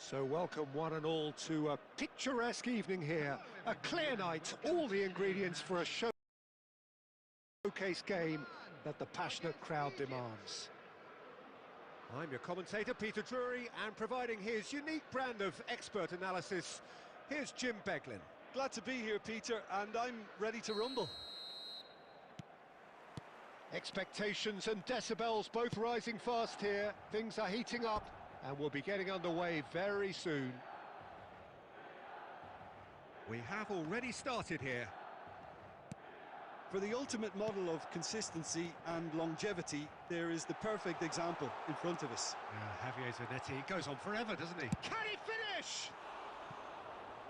So welcome one and all to a picturesque evening here. A clear night, all the ingredients for a showcase game that the passionate crowd demands. I'm your commentator, Peter Drury, and providing his unique brand of expert analysis, here's Jim Beglin. Glad to be here, Peter, and I'm ready to rumble. Expectations and decibels both rising fast here. Things are heating up, and we'll be getting underway very soon. We have already started here. For the ultimate model of consistency and longevity, there is the perfect example in front of us. Javier Zanetti goes on forever, doesn't he? Can he finish?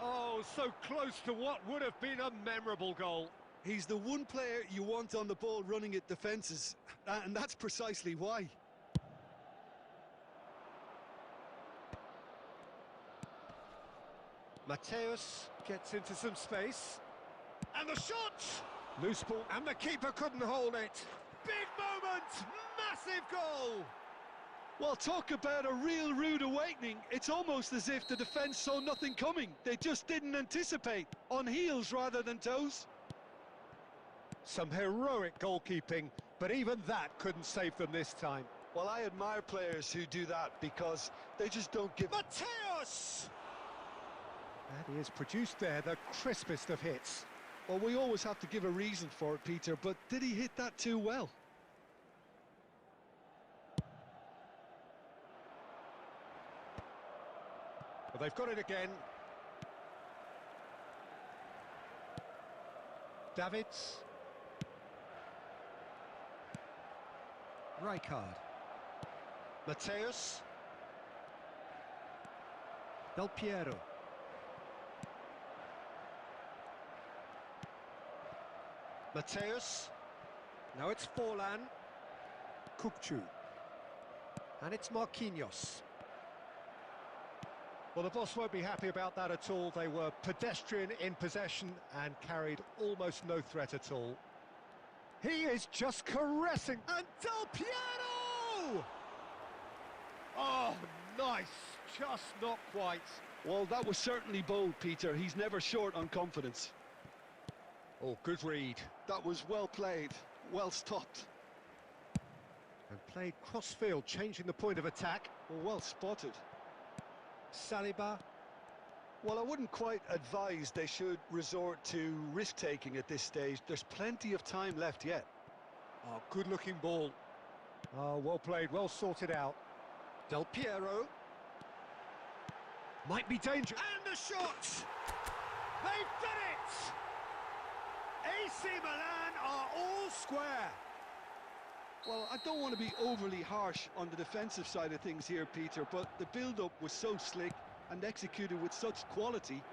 Oh, so close to what would have been a memorable goal. He's the one player you want on the ball running at defences, and that's precisely why. Mateus gets into some space. And the shot! Loose ball, and the keeper couldn't hold it. Big moment! Massive goal! Well, talk about a real rude awakening. It's almost as if the defence saw nothing coming. They just didn't anticipate. On heels rather than toes. Some heroic goalkeeping, but even that couldn't save them this time. Well, I admire players who do that because they just don't give... Mateus! And he has produced there the crispest of hits. Well, we always have to give a reason for it, Peter, but did he hit that too well? Well, they've got it again. Davids. Rijkaard. Mateus. Del Piero. Mateus. Now it's Forlan. Kukçu. And it's Marquinhos. Well, the boss won't be happy about that at all. They were pedestrian in possession and carried almost no threat at all. He is just caressing. And Del Piero! Oh, nice. Just not quite. Well, that was certainly bold, Peter. He's never short on confidence. Oh, good read. That was well played, well stopped. And played cross-field, changing the point of attack. Well spotted. Saliba. Well, I wouldn't quite advise they should resort to risk-taking at this stage. There's plenty of time left yet. Oh, good-looking ball. Oh, well played, well sorted out. Del Piero. Might be dangerous. And the shot! They've done it! AC Milan are all square. Well, I don't want to be overly harsh on the defensive side of things here, Peter, but the build-up was so slick and executed with such quality,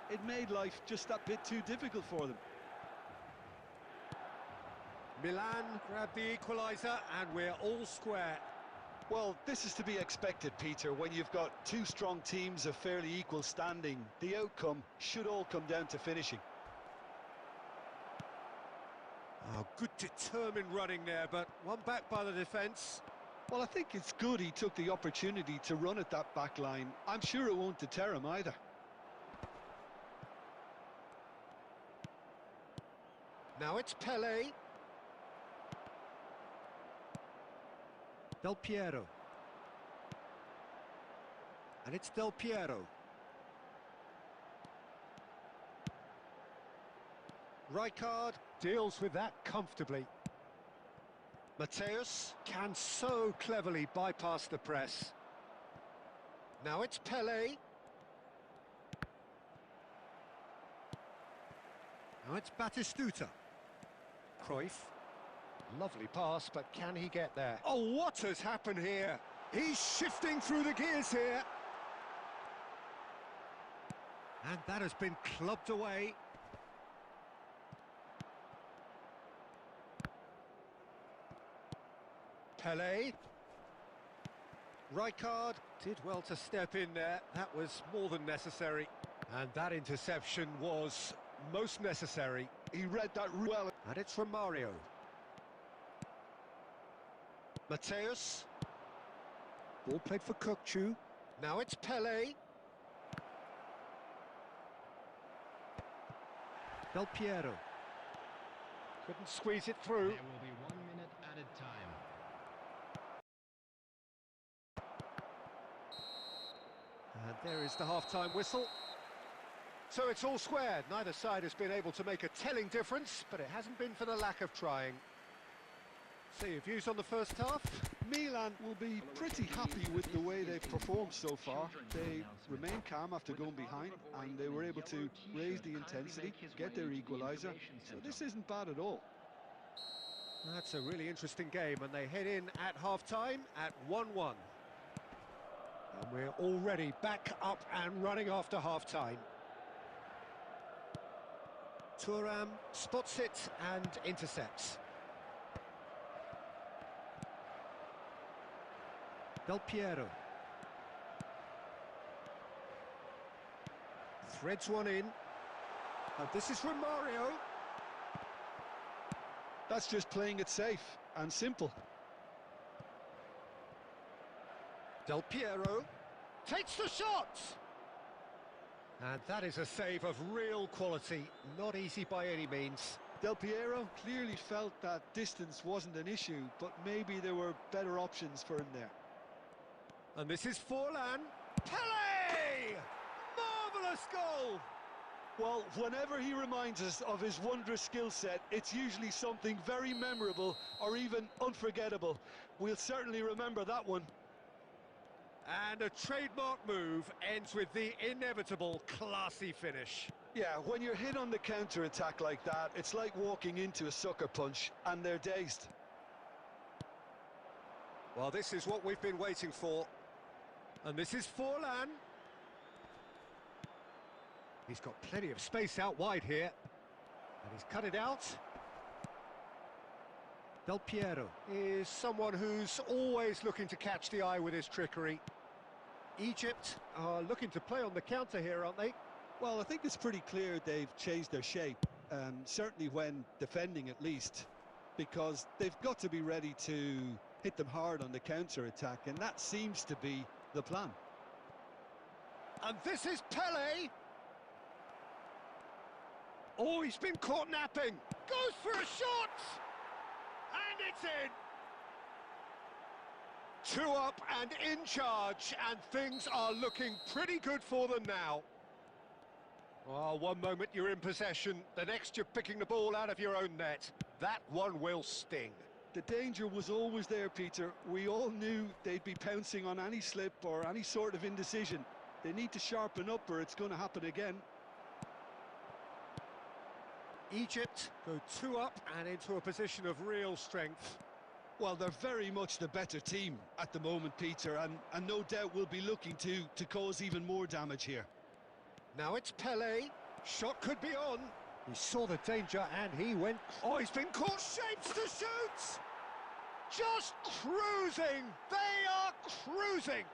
it made life just that bit too difficult for them. Milan grabbed the equaliser and we're all square. Well, this is to be expected, Peter. When you've got two strong teams of fairly equal standing, the outcome should all come down to finishing. Oh, good determined running there, but one back by the defence. Well, I think it's good he took the opportunity to run at that back line. I'm sure it won't deter him either. Now it's Pelé. Del Piero. And it's Del Piero. Rijkaard deals with that comfortably. Mateus can so cleverly bypass the press. Now it's Pelé. Now it's Batistuta. Cruyff. Lovely pass, but can he get there? Oh, what has happened here? He's shifting through the gears here. And that has been clubbed away. Pelé. Rijkaard did well to step in there. That was more than necessary. And that interception was most necessary. He read that well. And it's from Mario. Mateus. Ball played for Kukçu. Now it's Pelé. Del Piero. Couldn't squeeze it through. There will be 1 minute added time. And there is the half-time whistle. So it's all squared. Neither side has been able to make a telling difference, but it hasn't been for the lack of trying. So your views on the first half? Milan will be pretty happy with the way they've performed so far. They remain calm after going behind, and they were able to raise the intensity, get their equaliser, so this isn't bad at all. That's a really interesting game, and they head in at half-time at 1-1. And we're already back up and running after half-time. Thuram spots it and intercepts. Del Piero. Threads one in. And this is from Mario. That's just playing it safe and simple. Del Piero takes the shot! And that is a save of real quality, not easy by any means. Del Piero clearly felt that distance wasn't an issue, but maybe there were better options for him there. And this is Forlan. Pele! Marvellous goal! Well, whenever he reminds us of his wondrous skill set, it's usually something very memorable or even unforgettable. We'll certainly remember that one. And a trademark move ends with the inevitable classy finish. Yeah, when you're hit on the counter-attack like that, it's like walking into a sucker punch, and they're dazed. Well, this is what we've been waiting for. And this is Forlan. He's got plenty of space out wide here. And he's cut it out. Del Piero is someone who's always looking to catch the eye with his trickery. Egypt are looking to play on the counter here, aren't they? Well, I think it's pretty clear they've changed their shape, certainly when defending at least, because they've got to be ready to hit them hard on the counter-attack, and that seems to be the plan. And this is Pele. Oh, he's been caught napping. Goes for a shot! And it's in! 2 up and in charge, and things are looking pretty good for them now. Well, one moment you're in possession, the next you're picking the ball out of your own net. That one will sting. The danger was always there, Peter. We all knew they'd be pouncing on any slip or any sort of indecision. They need to sharpen up or it's going to happen again. Egypt go 2 up and into a position of real strength. Well, they're very much the better team at the moment, Peter, and no doubt will be looking to cause even more damage here. Now it's Pele. Shot could be on. He saw the danger and he went... Oh, he's been caught shapes to shoot! Just cruising! They are cruising!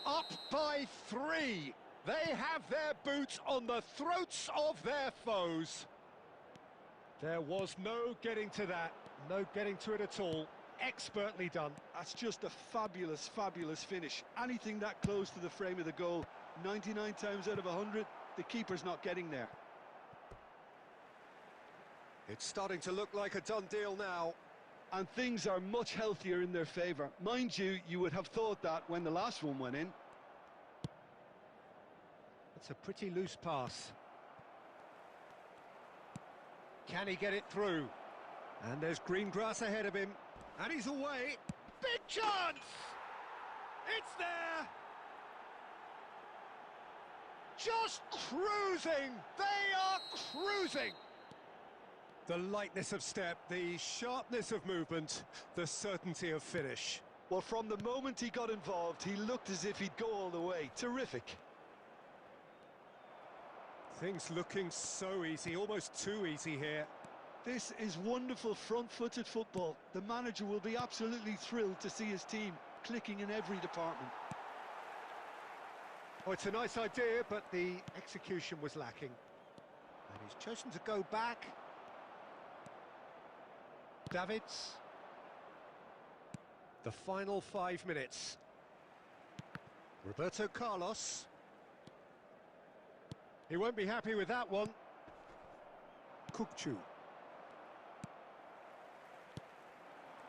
Up by 3. They have their boots on the throats of their foes. There was no getting to that, no getting to it at all. Expertly done. That's just a fabulous, fabulous finish. Anything that close to the frame of the goal, 99 times out of 100, the keeper's not getting there. It's starting to look like a done deal now. And things are much healthier in their favour. Mind you, you would have thought that when the last one went in. It's a pretty loose pass. Can he get it through? And there's green grass ahead of him. And he's away. Big chance! It's there! Just cruising! They are cruising! The lightness of step, the sharpness of movement, the certainty of finish. Well, from the moment he got involved, he looked as if he'd go all the way. Terrific. Things looking so easy, almost too easy here. This is wonderful front-footed football. The manager will be absolutely thrilled to see his team clicking in every department. Oh, it's a nice idea, but the execution was lacking. And he's chosen to go back. Davids. The final 5 minutes. Roberto Carlos. He won't be happy with that one. Kukcu.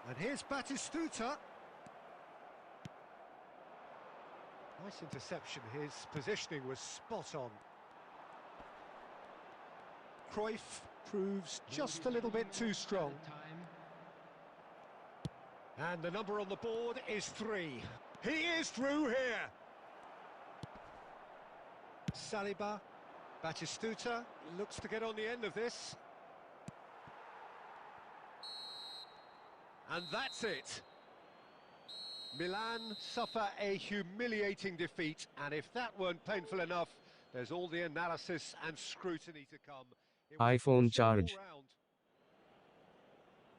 And here's Batistuta. Nice interception. His positioning was spot on. Cruyff proves just a little bit too strong. And the number on the board is 3. He is through here. Saliba. Batistuta looks to get on the end of this. And that's it. Milan suffer a humiliating defeat, and if that weren't painful enough, there's all the analysis and scrutiny to come. iPhone charge.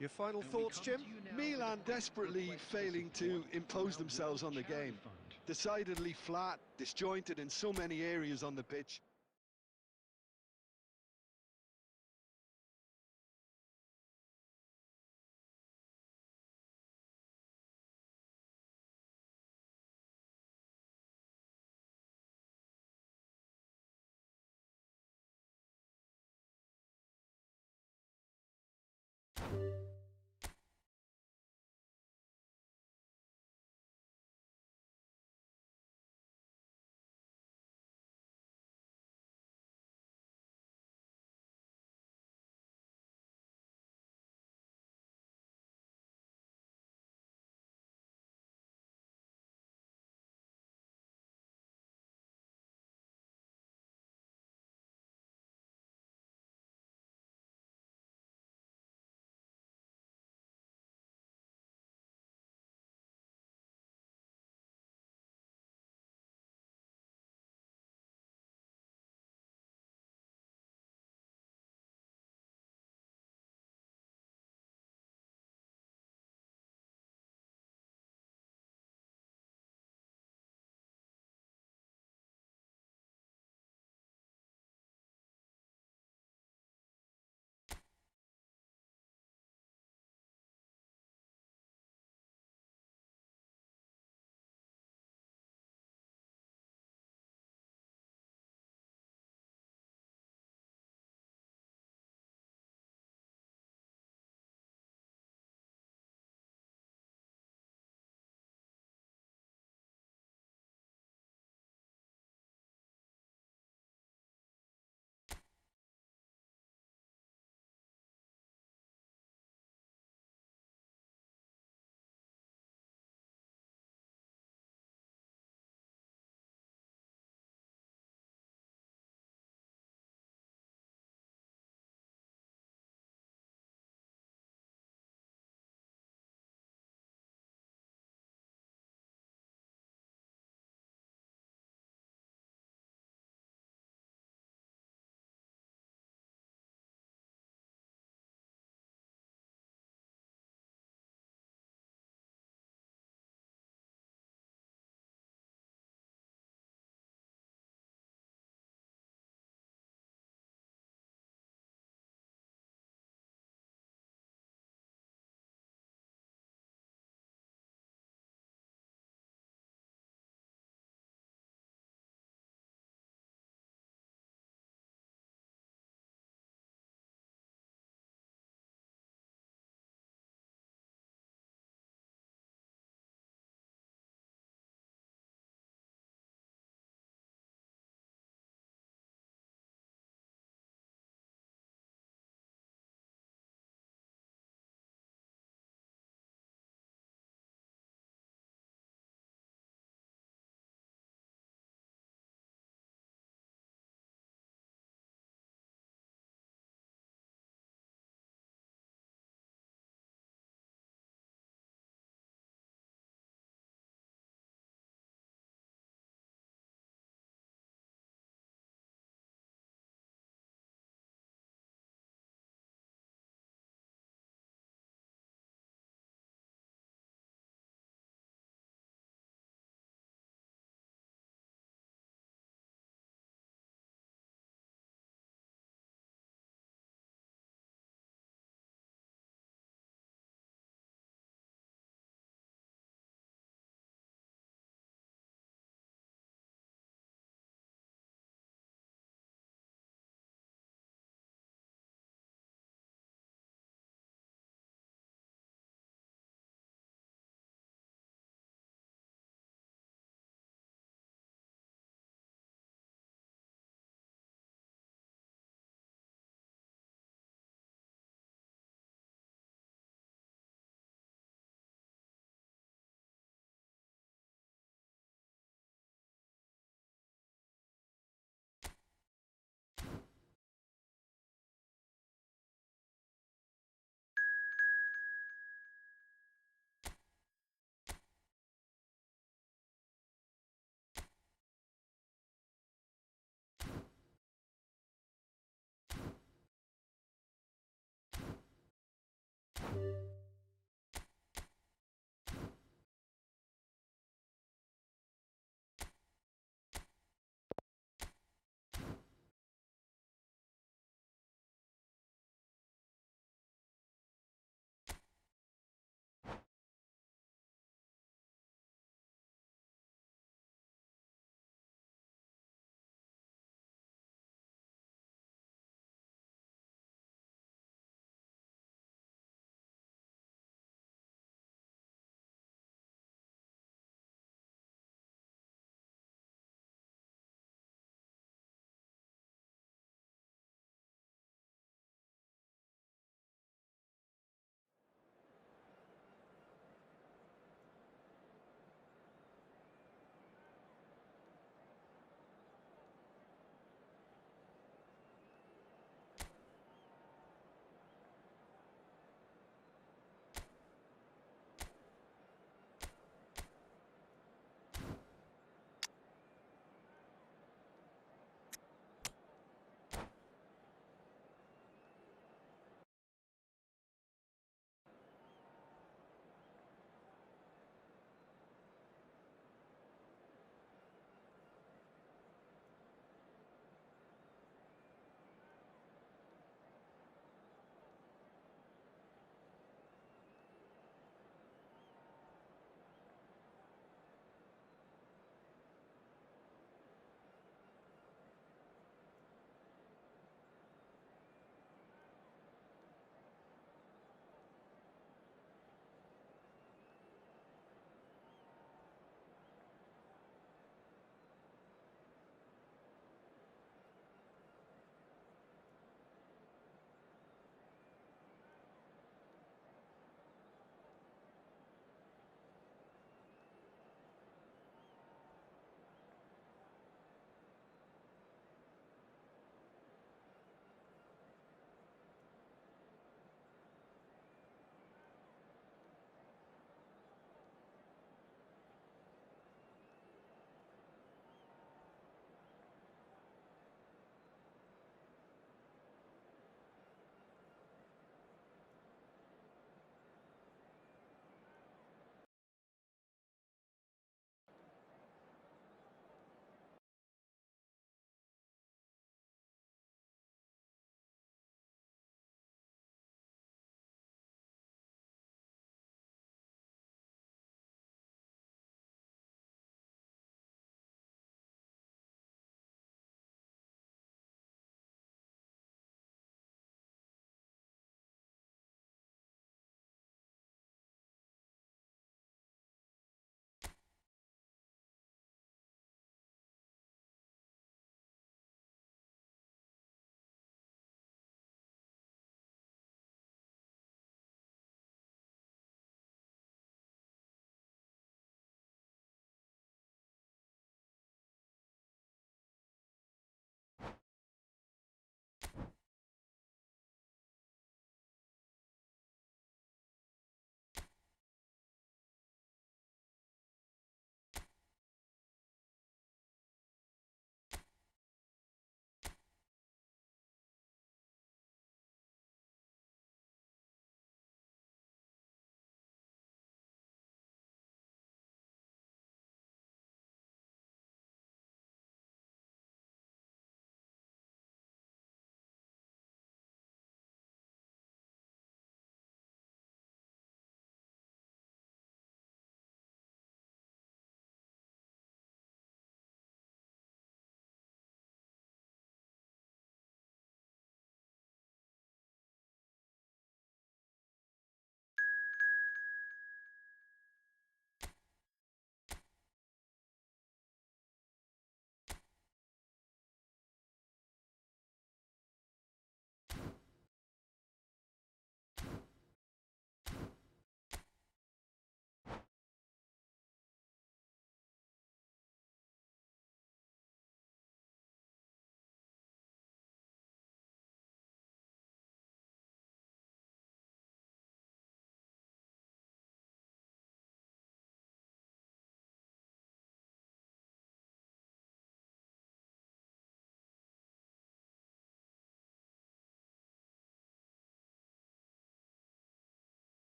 Your final thoughts, Jim? Milan desperately failing to impose themselves on the game. Decidedly flat, disjointed in so many areas on the pitch.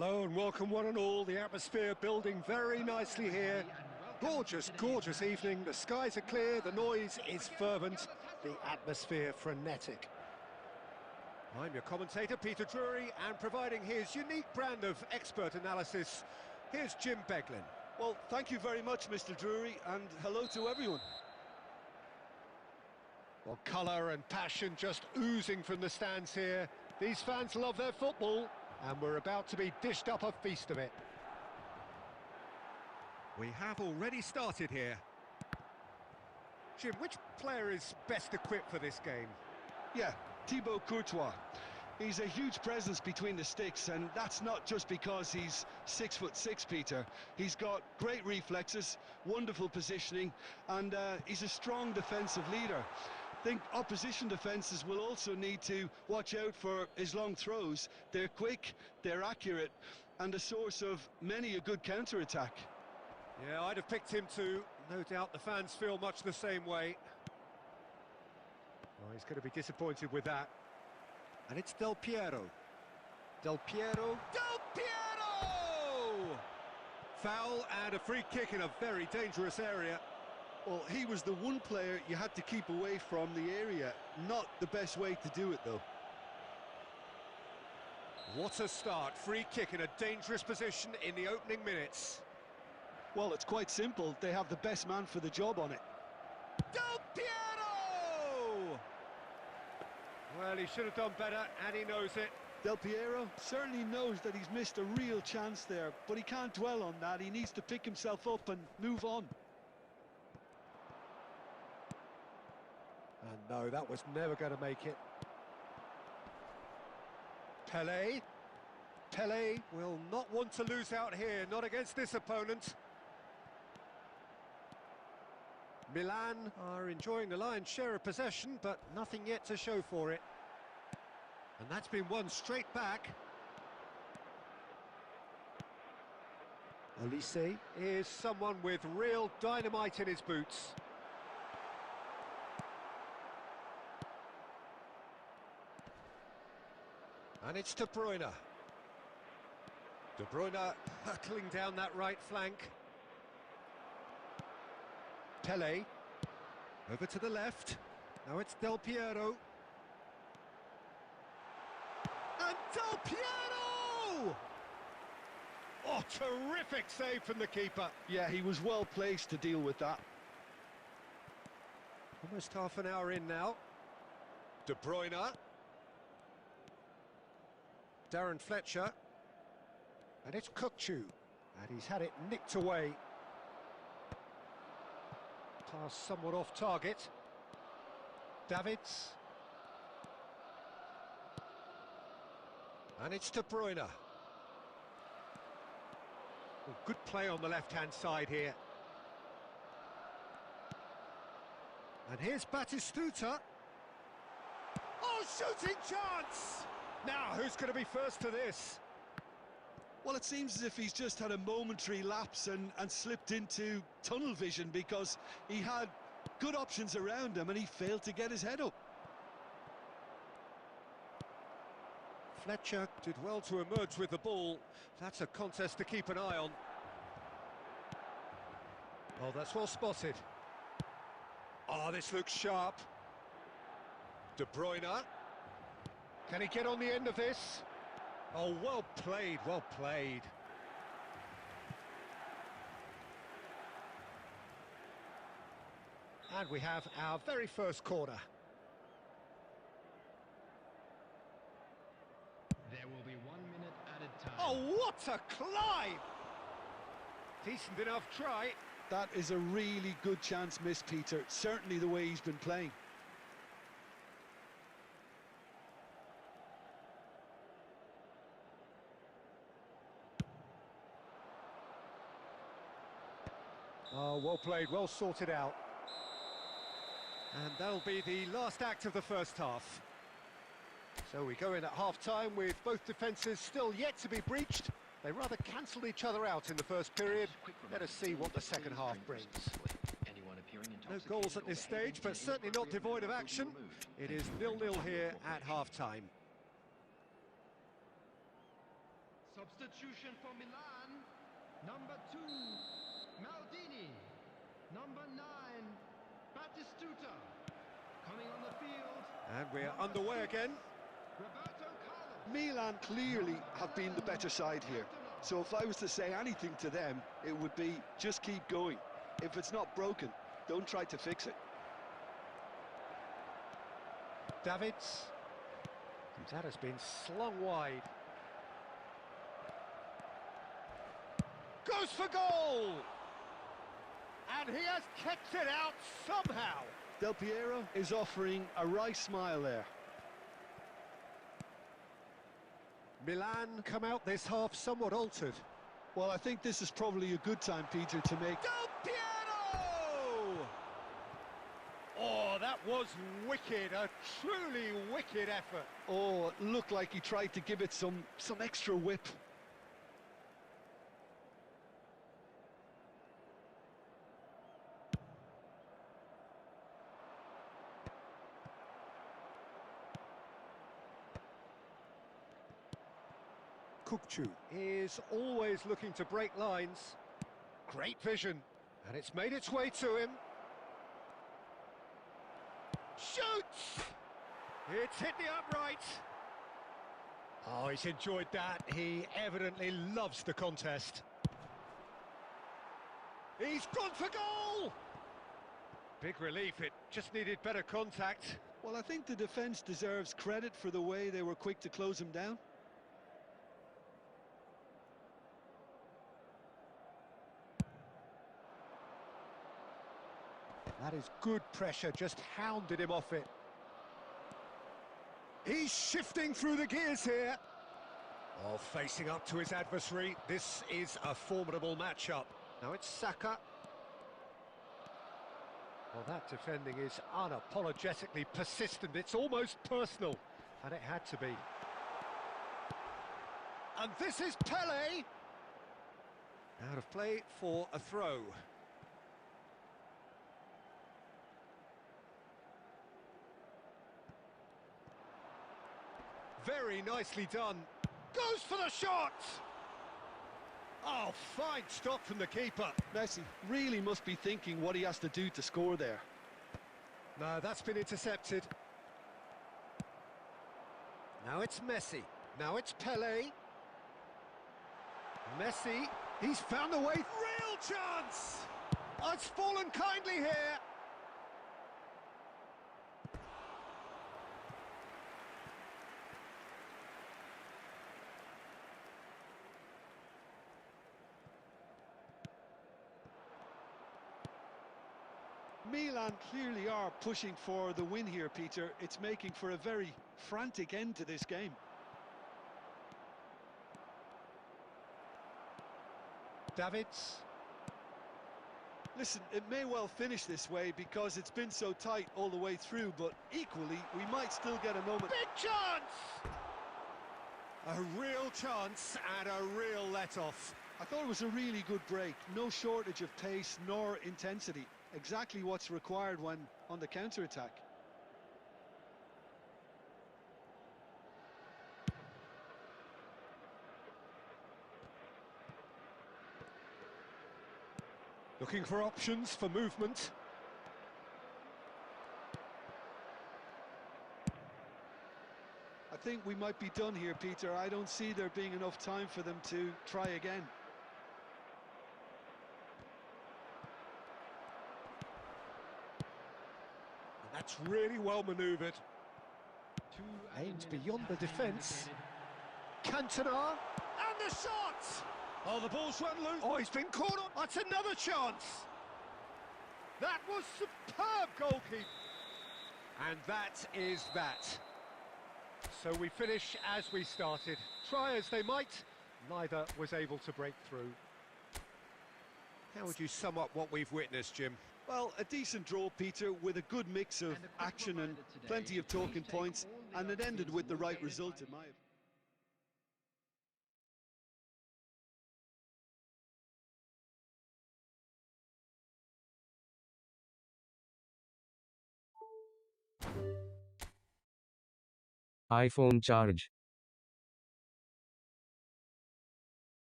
Hello and welcome one and all. The atmosphere building very nicely here. Gorgeous, gorgeous evening. The skies are clear, the noise is fervent, the atmosphere frenetic. I'm your commentator, Peter Drury, and providing his unique brand of expert analysis, here's Jim Beglin. Well, thank you very much, Mr. Drury, and hello to everyone. Well, colour and passion just oozing from the stands here. These fans love their football, and we're about to be dished up a feast of it. We have already started here. Jim, which player is best equipped for this game? Yeah, Thibaut Courtois. He's a huge presence between the sticks, and that's not just because he's 6'6", Peter. He's got great reflexes, wonderful positioning, and he's a strong defensive leader. I think opposition defences will also need to watch out for his long throws. They're quick, they're accurate, and a source of many a good counter-attack. Yeah, I'd have picked him too. No doubt the fans feel much the same way. Oh, he's going to be disappointed with that. And it's Del Piero. Del Piero. Del Piero! Foul and a free kick in a very dangerous area. Well, he was the one player you had to keep away from the area. Not the best way to do it, though. What a start. Free kick in a dangerous position in the opening minutes. Well, it's quite simple. They have the best man for the job on it. Del Piero! Well, he should have done better, and he knows it. Del Piero certainly knows that he's missed a real chance there, but he can't dwell on that. He needs to pick himself up and move on. And no, that was never going to make it. Pelé. Pelé will not want to lose out here, not against this opponent. Milan are enjoying the lion's share of possession, but nothing yet to show for it. And that's been won straight back. Olise is someone with real dynamite in his boots. And it's De Bruyne. De Bruyne hurtling down that right flank. Pelé, over to the left. Now it's Del Piero. And Del Piero! Oh, terrific save from the keeper. Yeah, he was well placed to deal with that. Almost half an hour in now. De Bruyne. Darren Fletcher. And it's Kukçu. And he's had it nicked away. Pass somewhat off target. Davids. And it's De Bruyne. Oh, good play on the left-hand side here. And here's Batistuta. Oh, shooting chance! Now, who's going to be first to this? Well, it seems as if he's just had a momentary lapse and slipped into tunnel vision, because he had good options around him and he failed to get his head up. Fletcher did well to emerge with the ball. That's a contest to keep an eye on. Oh, that's well spotted. Oh, this looks sharp. De Bruyne. Can he get on the end of this? Oh, well played, well played. And we have our very first corner. There will be 1 minute added time. Oh, what a climb! Decent enough try. That is a really good chance missed, Peter. Certainly the way he's been playing. Oh, well played, well sorted out. And that'll be the last act of the first half. So we go in at half-time with both defences still yet to be breached. They rather cancelled each other out in the first period. Let us see what the second half brings. No goals at this stage, but certainly not devoid of action. It is 0-0 here at half-time. Substitution for Milan. Number 2, Maldini. Number 9, Batistuta. Coming on the field. And we're number underway 6, again. Roberto Carlos. Milan clearly have been the better side here. So if I was to say anything to them, it would be just keep going. If it's not broken, don't try to fix it. Davids. That has been slung wide. Goes for goal! And he has kept it out somehow. Del Piero is offering a right smile there. Milan come out this half somewhat altered. Well, I think this is probably a good time, Peter, to make... Del Piero! Oh, that was wicked, a truly wicked effort. Oh, it looked like he tried to give it some extra whip. Kukcu is always looking to break lines. Great vision, and it's made its way to him. Shoots! It's hit the upright. Oh, he's enjoyed that. He evidently loves the contest. He's gone for goal! Big relief, it just needed better contact. Well, I think the defence deserves credit for the way they were quick to close him down. That is good pressure, just hounded him off it. He's shifting through the gears here. Oh, facing up to his adversary. This is a formidable matchup. Now it's Saka. Well, that defending is unapologetically persistent. It's almost personal, and it had to be. And this is Pele. Out of play for a throw. Very nicely done. Goes for the shot! Oh, fine stop from the keeper. Messi really must be thinking what he has to do to score there. No, that's been intercepted. Now it's Messi. Now it's Pele. Messi, he's found a way. Real chance! Oh, it's fallen kindly here. Milan clearly are pushing for the win here, Peter. It's making for a very frantic end to this game. Davids. Listen, it may well finish this way because it's been so tight all the way through, but equally, we might still get a moment. Big chance! A real chance and a real let-off. I thought it was a really good break. No shortage of pace nor intensity. Exactly what's required when on the counter-attack. Looking for options for movement. I think we might be done here, Peter. I don't see there being enough time for them to try again. That's really well manoeuvred. Aimed beyond the defence. Cantona, and the shot! Oh, the ball's run loose. Oh, he's been caught on. That's another chance. That was superb goalkeeping. And that is that. So we finish as we started. Try as they might, neither was able to break through. How would you sum up what we've witnessed, Jim? Well, a decent draw, Peter, with a good mix of action and plenty of talking points, and it ended with the right result in my opinion. iPhone charge.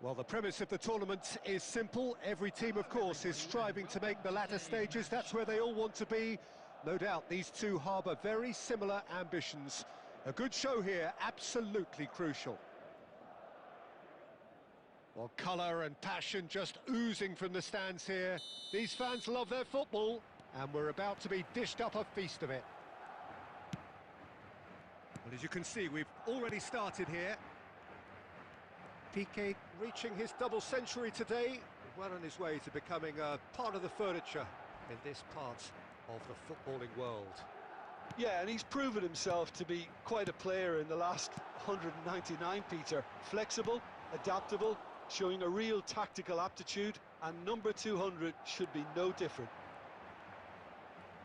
Well, the premise of the tournament is simple. Every team, of course, is striving to make the latter stages. That's where they all want to be. No doubt these two harbour very similar ambitions. A good show here, absolutely crucial. Well, colour and passion just oozing from the stands here. These fans love their football, and we're about to be dished up a feast of it. Well, as you can see, we've already started here. Piqué reaching his double century today, well on his way to becoming a part of the furniture in this part of the footballing world. Yeah, and he's proven himself to be quite a player in the last 199, Peter. Flexible, adaptable, showing a real tactical aptitude, and number 200 should be no different.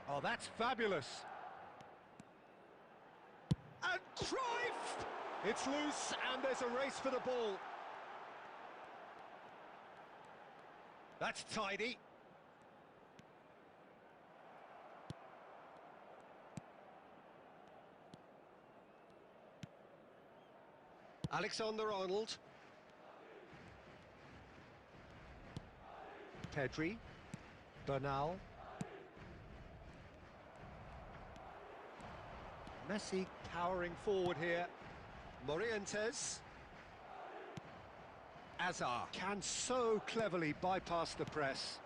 Oh, that's fabulous. And Cruyff! It's loose, and there's a race for the ball. That's tidy. Alexander-Arnold. Pedri. Bernal. Messi powering forward here. Morientes. Azar can so cleverly bypass the press.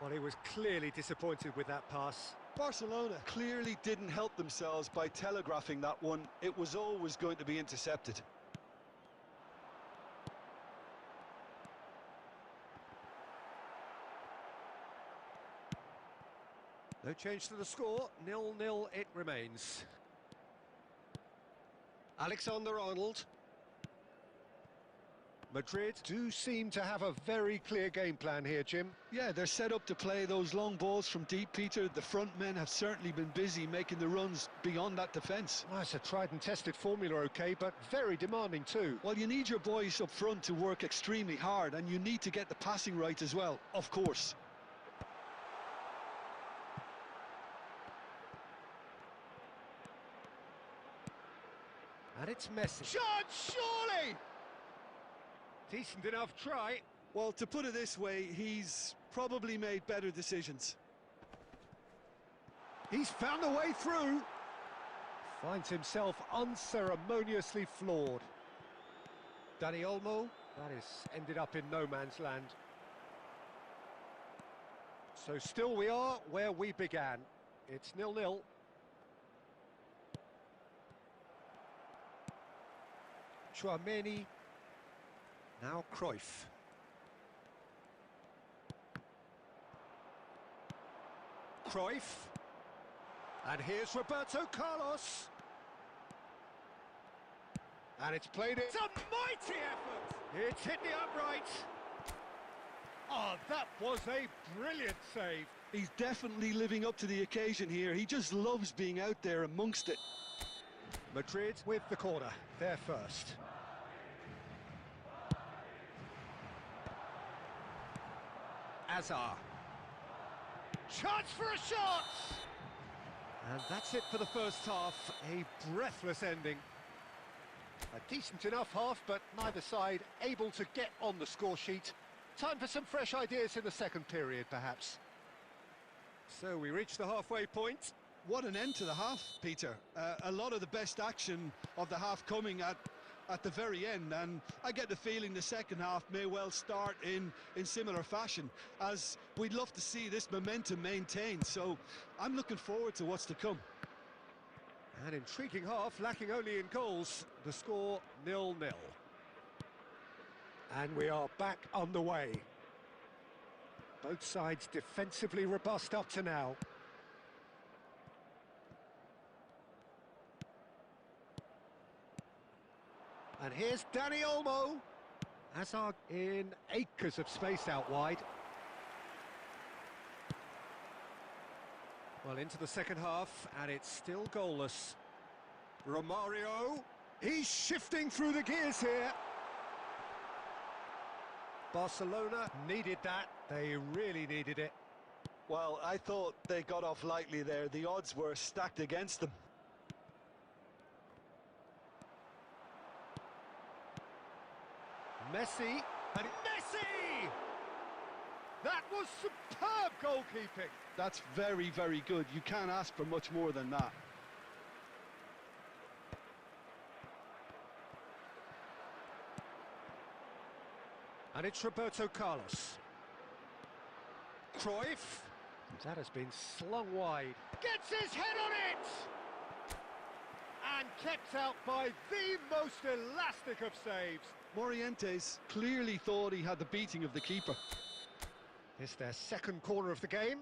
Well, he was clearly disappointed with that pass. Barcelona clearly didn't help themselves by telegraphing that one. It was always going to be intercepted. No change to the score, 0-0 it remains. Alexander-Arnold. Madrid do seem to have a very clear game plan here, Jim. Yeah, they're set up to play those long balls from deep, Peter. The front men have certainly been busy making the runs beyond that defence. Well, it's a tried and tested formula, okay, but very demanding too. Well, you need your boys up front to work extremely hard, and you need to get the passing right as well, of course. And it's Messi. Shot, surely! Decent enough try. Well, to put it this way, he's probably made better decisions. He's found a way through. Finds himself unceremoniously floored. Dani Olmo, that is ended up in no man's land. So still we are where we began. It's 0-0. Chouameni. Now Cruyff. Cruyff. And here's Roberto Carlos. And it's played it. It's a mighty effort. It's hit the upright. Oh, that was a brilliant save. He's definitely living up to the occasion here. He just loves being out there amongst it. Madrid with the corner. They're first. Azar. Chance for a shot! And that's it for the first half. A breathless ending. A decent enough half, but neither side able to get on the score sheet. Time for some fresh ideas in the second period, perhaps. So we reach the halfway point. What an end to the half, Peter. A lot of the best action of the half coming at the very end, and I get the feeling the second half may well start in similar fashion, as we'd love to see this momentum maintained. So I'm looking forward to what's to come. An intriguing half, lacking only in goals. The score 0-0. And we are back underway. Both sides defensively robust up to now. And here's Dani Olmo. Hazard in acres of space out wide. Well, into the second half, and it's still goalless. Romario, he's shifting through the gears here. Barcelona needed that. They really needed it. Well, I thought they got off lightly there. The odds were stacked against them. Messi, and Messi! That was superb goalkeeping. That's very, very good. You can't ask for much more than that. And it's Roberto Carlos. Cruyff. That has been slung wide. Gets his head on it! And kept out by the most elastic of saves. Morientes clearly thought he had the beating of the keeper. It's their second corner of the game.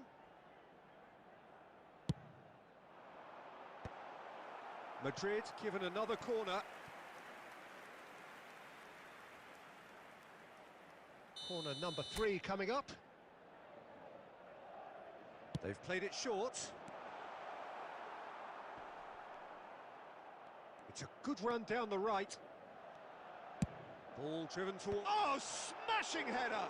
Madrid given another corner. Corner number 3 coming up. They've played it short. It's a good run down the right. Ball driven toward... Oh, smashing header!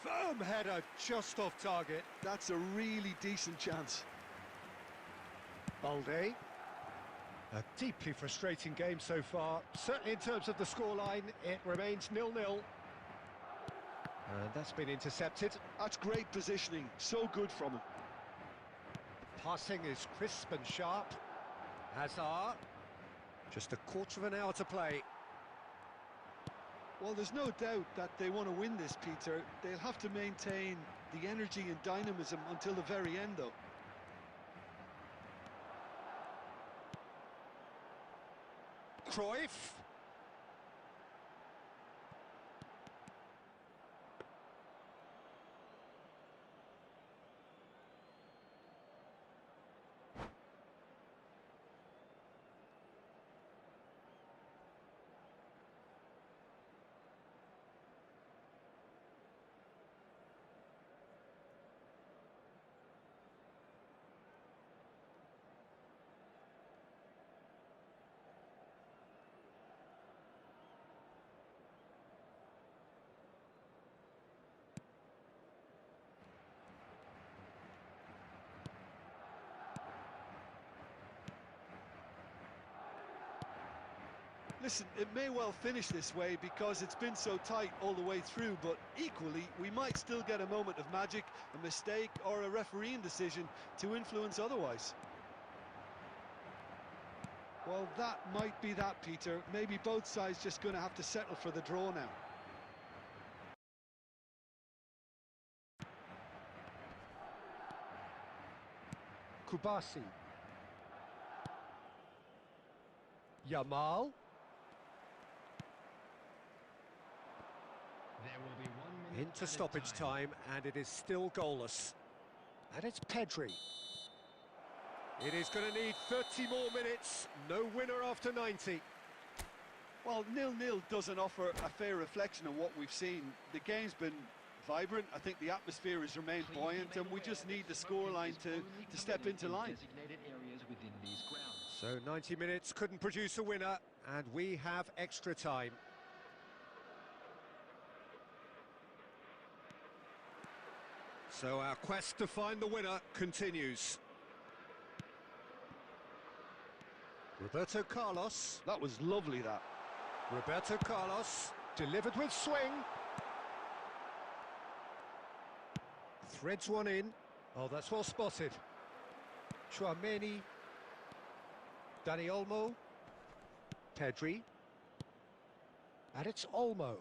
Firm header just off target. That's a really decent chance. Balde. A deeply frustrating game so far. Certainly in terms of the scoreline, it remains 0-0. And that's been intercepted. That's great positioning. So good from him. Passing is crisp and sharp. Hazard. Just a quarter of an hour to play. Well, there's no doubt that they want to win this, Peter. They'll have to maintain the energy and dynamism until the very end, though. Cruyff. Listen, it may well finish this way because it's been so tight all the way through, but equally, we might still get a moment of magic, a mistake, or a refereeing decision to influence otherwise. Well, that might be that, Peter. Maybe both sides just going to have to settle for the draw now. Kubasi. Yamal. There will be 1 minute Into added stoppage time, and it is still goalless. And it's Pedri. It is going to need 30 more minutes. No winner after 90. Well, 0-0 doesn't offer a fair reflection of what we've seen. The game's been vibrant. I think the atmosphere has remained buoyant, and we just need the scoreline to step into line. So 90 minutes couldn't produce a winner, and we have extra time. So our quest to find the winner continues. Roberto Carlos. That was lovely, that. Roberto Carlos, delivered with swing. Threads one in. Oh, that's well spotted. Chouameni. Dani Olmo. Pedri. And it's Olmo.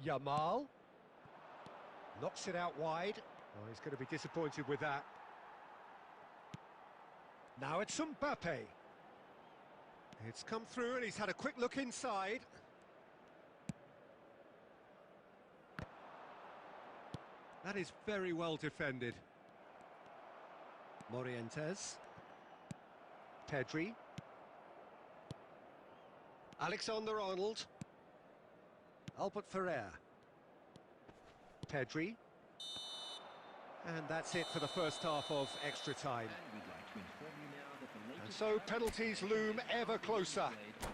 Yamal. Knocks it out wide. Oh, he's going to be disappointed with that. Now it's Mbappe. It's come through and he's had a quick look inside. That is very well defended. Morientes. Pedri. Alexander-Arnold. Albert Ferrer. Pedri. And that's it for the first half of extra time. And so penalties loom ever closer.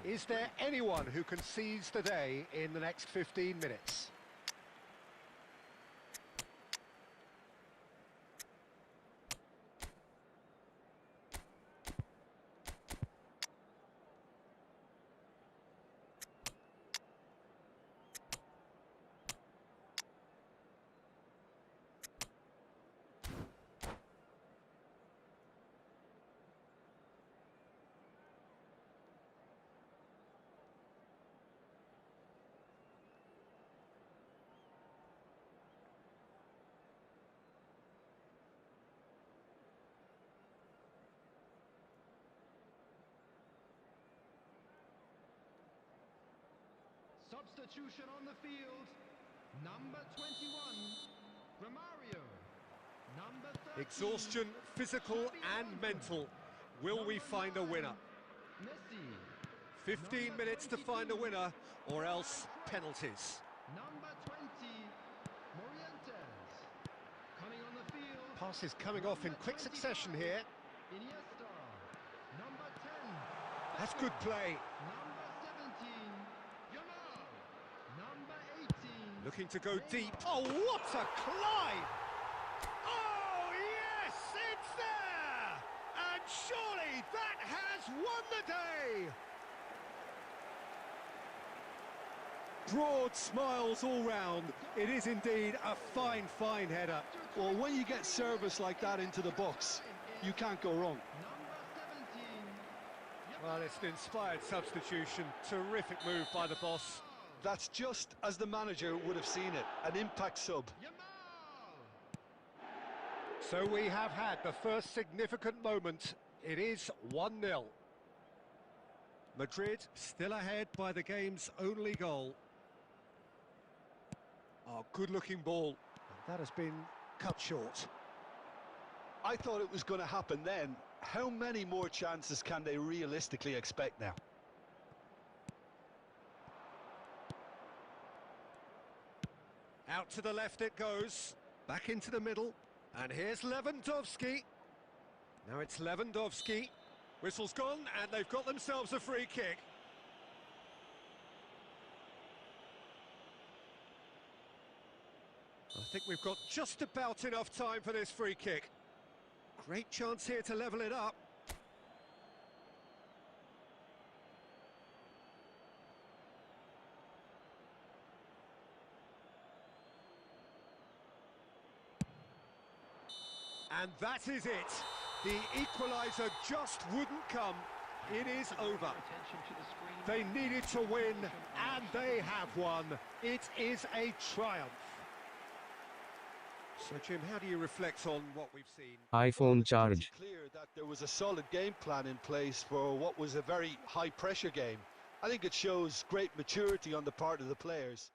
Is there anyone who can seize the day in the next 15 minutes? Substitution on the field. Number 21, Romario. Number 13, Exhaustion, physical and mental. Will we find a winner? Messi. 15 minutes to find a winner, or else penalties. Number 20, Morientes. Coming on the field. Passes coming off in quick succession here. Iniesta. Number 10. That's good play. Number 17, Yamal. Number 18. Looking to go deep. Oh, what a climb! Oh, yes, it's there! And surely that has won the day! Broad smiles all round. It is indeed a fine, fine header. Well, when you get service like that into the box, you can't go wrong. Number 17, Well, it's an inspired substitution. Terrific move by the boss. That's just as the manager would have seen it, an impact sub. Yamal. So we have had the first significant moment. It is 1-0. Madrid still ahead by the game's only goal. Oh, good-looking ball. That has been cut short. I thought it was going to happen then. How many more chances can they realistically expect now? Out to the left it goes. Back into the middle. And here's Lewandowski. Now it's Lewandowski. Whistle's gone, and they've got themselves a free kick. I think we've got just about enough time for this free kick. Great chance here to level it up. And that is it. The equaliser just wouldn't come. It is over. They needed to win, and they have won. It is a triumph. So, Jim, how do you reflect on what we've seen? iPhone charge. It's clear that there was a solid game plan in place for what was a very high-pressure game. I think it shows great maturity on the part of the players.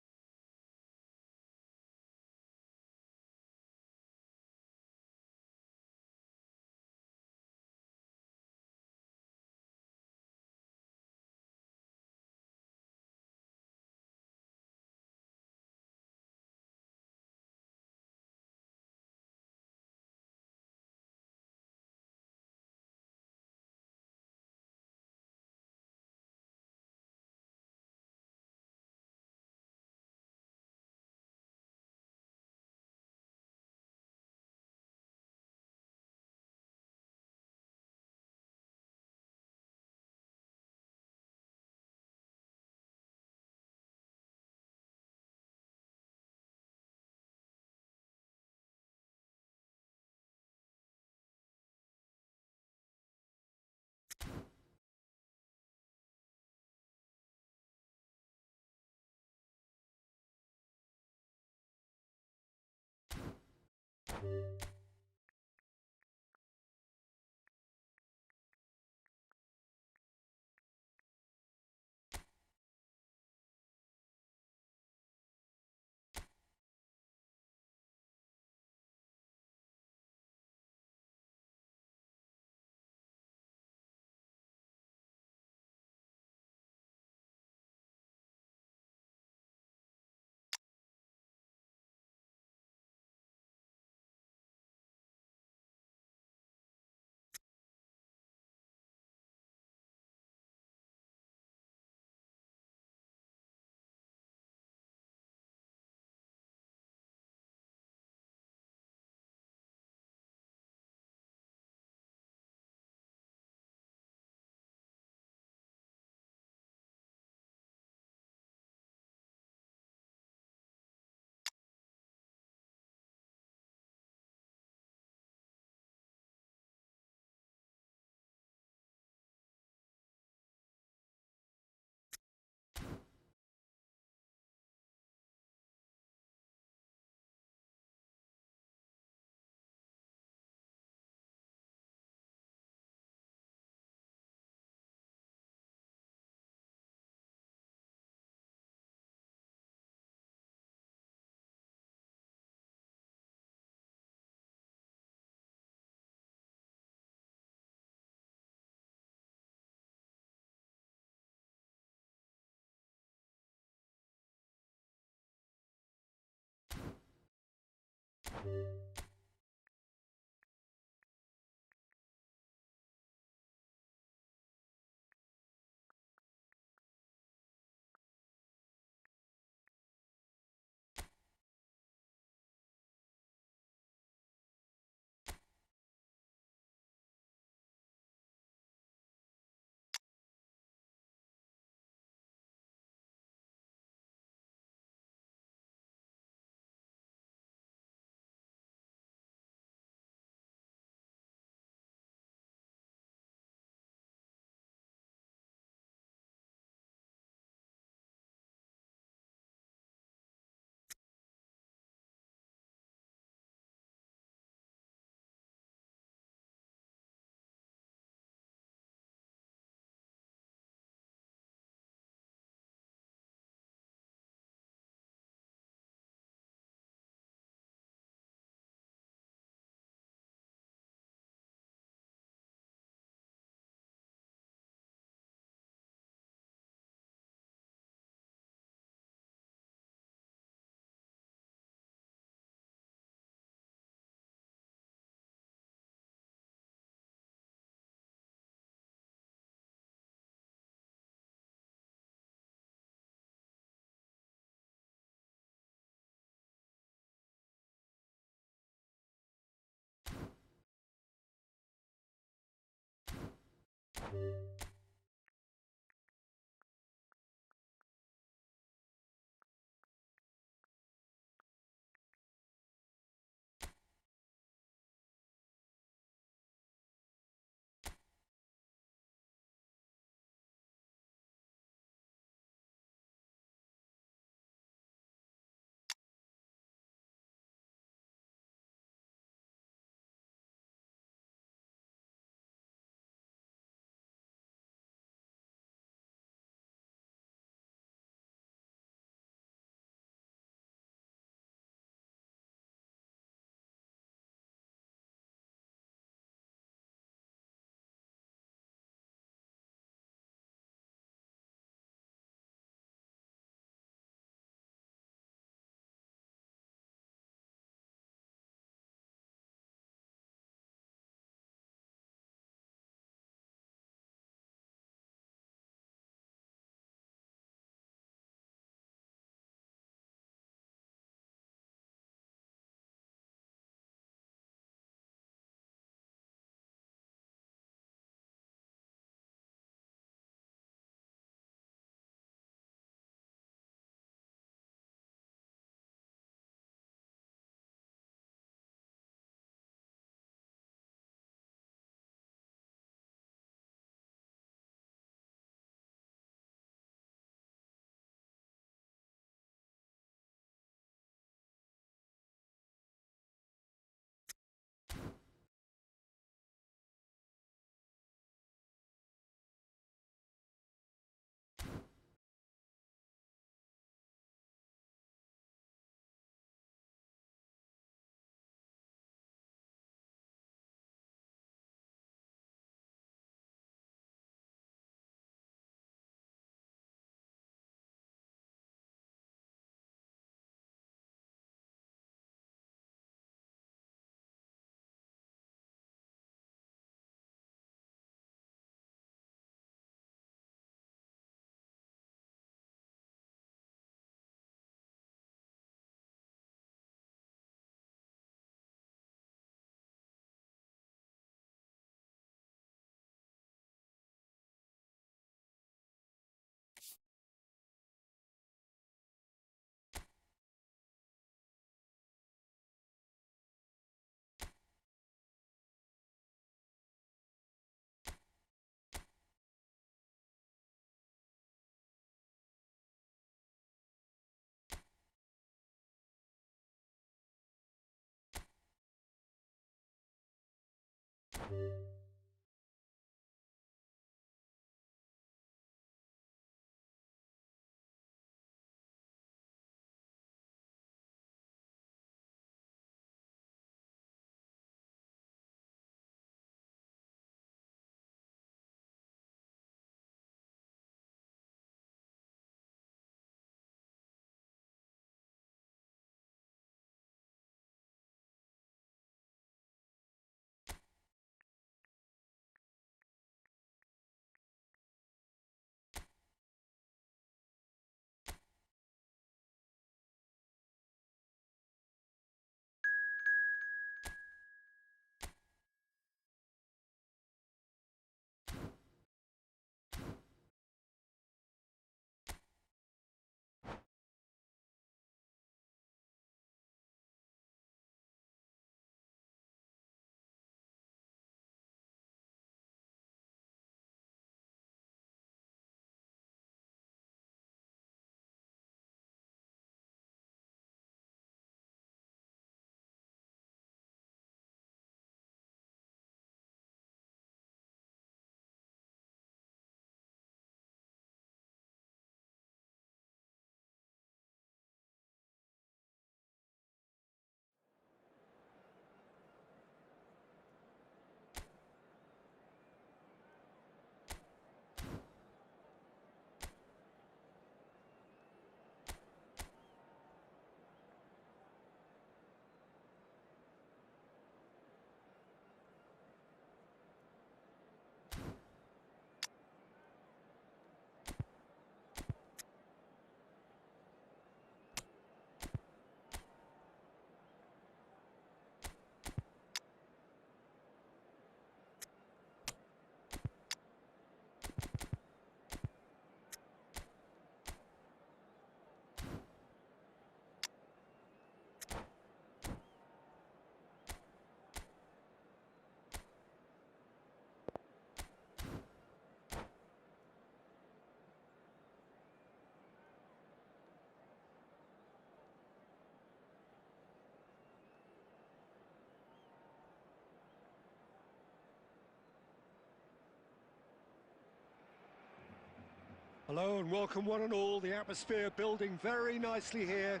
Hello and welcome one and all. The atmosphere building very nicely here.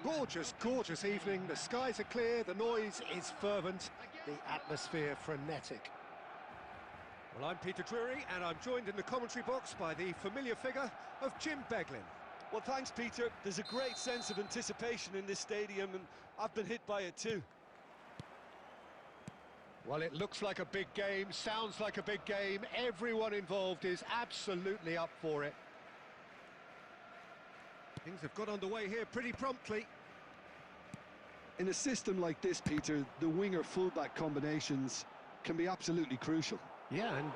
Gorgeous, gorgeous evening. The skies are clear, the noise is fervent, the atmosphere frenetic. Well, I'm Peter Drury and I'm joined in the commentary box by the familiar figure of Jim Beglin. Well, thanks, Peter. There's a great sense of anticipation in this stadium, and I've been hit by it too. Well, it looks like a big game, sounds like a big game. Everyone involved is absolutely up for it. Things have got underway here pretty promptly. In a system like this, Peter, the winger-fullback combinations can be absolutely crucial. Yeah, and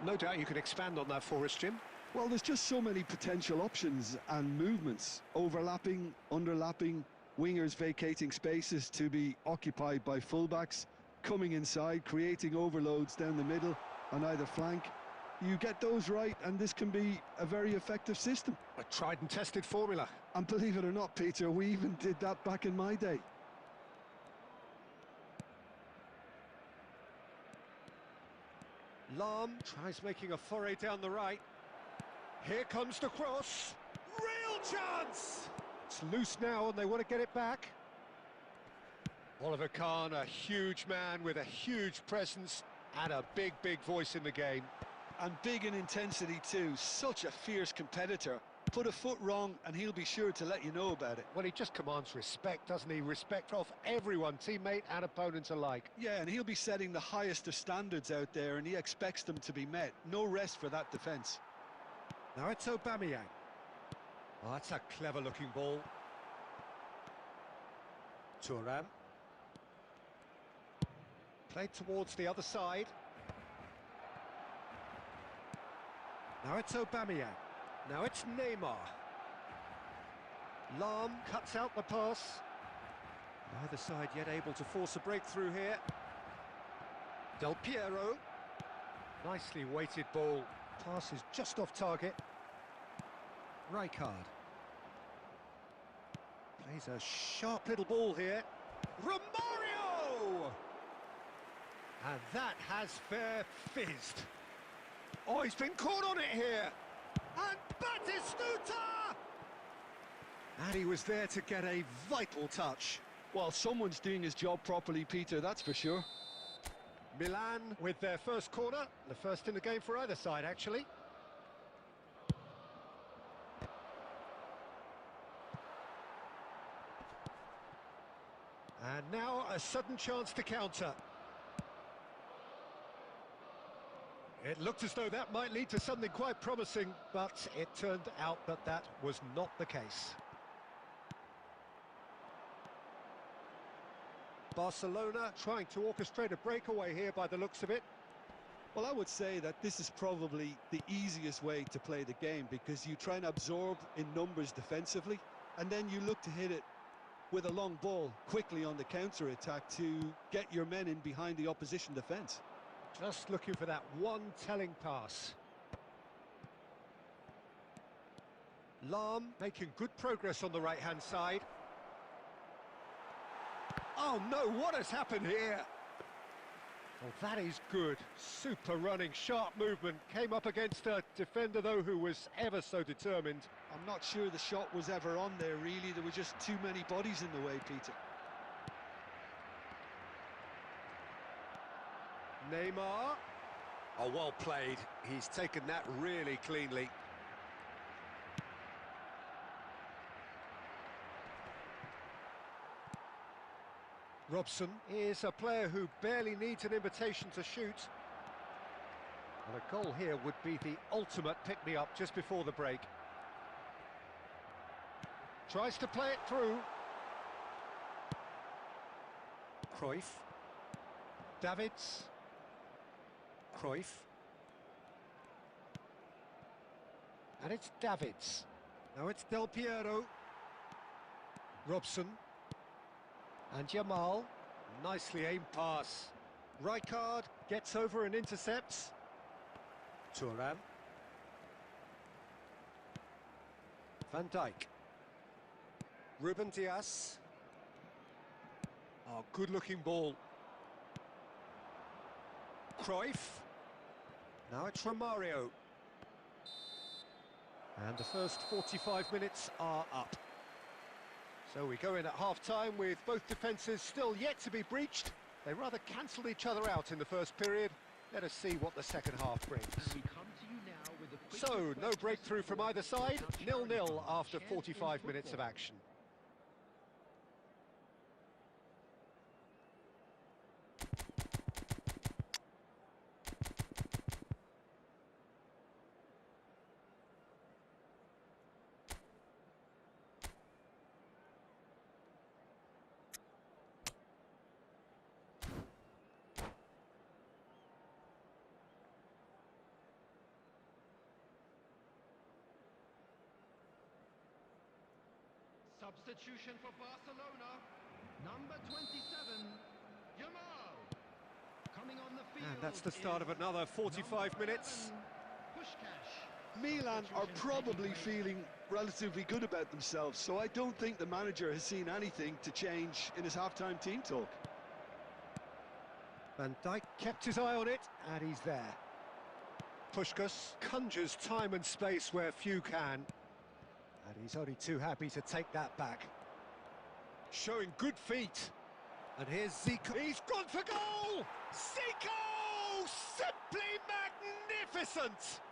no doubt you can expand on that for us, Jim. Well, there's just so many potential options and movements. Overlapping, underlapping, wingers vacating spaces to be occupied by fullbacks, coming inside, creating overloads down the middle on either flank. You get those right, and this can be a very effective system. A tried and tested formula. And believe it or not, Peter, we even did that back in my day. Lahm tries making a foray down the right. Here comes the cross. Real chance! It's loose now and they want to get it back. Oliver Kahn, a huge man with a huge presence and a big, big voice in the game. And big in intensity too, such a fierce competitor. Put a foot wrong and he'll be sure to let you know about it. Well, he just commands respect, doesn't he? Respect of everyone, teammate and opponent alike. Yeah, and he'll be setting the highest of standards out there, and he expects them to be met. No rest for that defence. Now it's Aubameyang. Oh, that's a clever-looking ball. Thuram. Played towards the other side. Now it's Aubameyang. Now it's Neymar. Lahm cuts out the pass. Neither side yet able to force a breakthrough here. Del Piero. Nicely weighted ball. Pass is just off target. Rijkaard. Plays a sharp little ball here. Romario! And that has fair fizzed. Oh, he's been caught on it here. And Batistuta! And he was there to get a vital touch. Well, someone's doing his job properly, Peter, that's for sure. Milan with their first corner, the first in the game for either side, actually. And now a sudden chance to counter. It looked as though that might lead to something quite promising, but it turned out that that was not the case. Barcelona trying to orchestrate a breakaway here by the looks of it. Well, I would say that this is probably the easiest way to play the game, because you try and absorb in numbers defensively, and then you look to hit it with a long ball quickly on the counter-attack to get your men in behind the opposition defence. Just looking for that one telling pass. Lahm making good progress on the right-hand side. Oh no, what has happened here? Well, that is good. Super running, sharp movement. Came up against a defender, though, who was ever so determined. I'm not sure the shot was ever on there, really. There were just too many bodies in the way, Peter. Neymar. Oh, well played. He's taken that really cleanly. Robson is a player who barely needs an invitation to shoot. And a goal here would be the ultimate pick-me-up just before the break. Tries to play it through. Cruyff. Davids. Cruyff. And it's Davids. Now it's Del Piero. Robson. And Jamal. Nicely aimed pass. Rijkaard gets over and intercepts. Thuram. Van Dijk. Ruben Dias. Oh, good-looking ball. Cruyff. Now it's Romario. And the first 45 minutes are up. So we go in at half-time with both defences still yet to be breached. They rather cancelled each other out in the first period. Let us see what the second half brings. So, no breakthrough from either side. 0-0 after 45 minutes of action. Substitution for Barcelona, number 27, Jamal. Coming on the field. And that's the start of another 45 minutes. Milan are probably feeling relatively good about themselves, so I don't think the manager has seen anything to change in his half-time team talk. Van Dijk kept his eye on it, and he's there. Puskás conjures time and space where few can. And he's only too happy to take that back. Showing good feet. And here's Zico. He's gone for goal! Zico! Simply magnificent!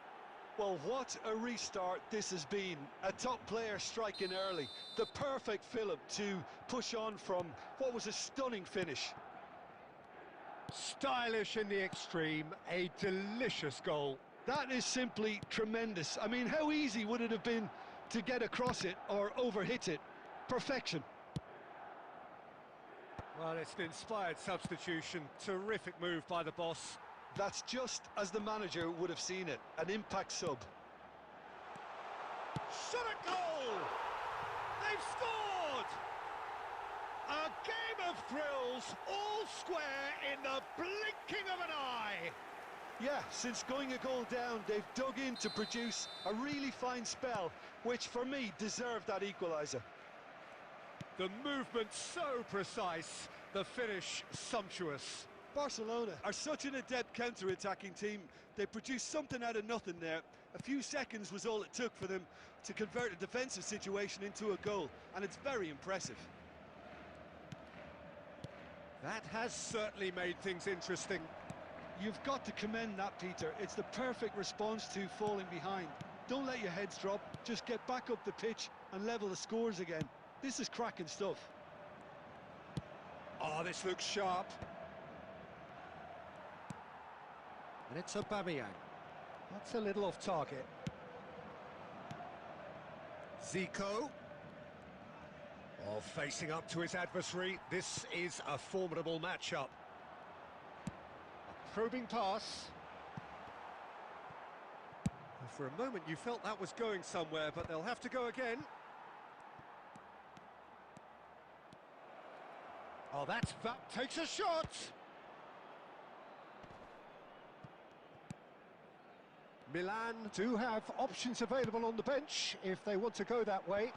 Well, what a restart this has been. A top player striking early. The perfect fillip to push on from what was a stunning finish. Stylish in the extreme. A delicious goal. That is simply tremendous. I mean, how easy would it have been to get across it or overhit it? Perfection. Well, it's an inspired substitution. Terrific move by the boss. That's just as the manager would have seen it. An impact sub. Shot a goal! They've scored! A game of thrills, all square in the blinking of an eye. Yeah, since going a goal down, they've dug in to produce a really fine spell, which for me deserved that equaliser. The movement so precise, the finish sumptuous. Barcelona are such an adept counter-attacking team. They produced something out of nothing there. A few seconds was all it took for them to convert a defensive situation into a goal, and it's very impressive. That has certainly made things interesting. You've got to commend that, Peter. It's the perfect response to falling behind. Don't let your heads drop, just get back up the pitch and level the scores again. This is cracking stuff. Oh, this looks sharp. And it's Aubameyang. That's a little off target. Zico. Oh, facing up to his adversary. This is a formidable matchup. A probing pass. For a moment you felt that was going somewhere, but they'll have to go again. Oh, that takes a shot! Milan do have options available on the bench if they want to go that way.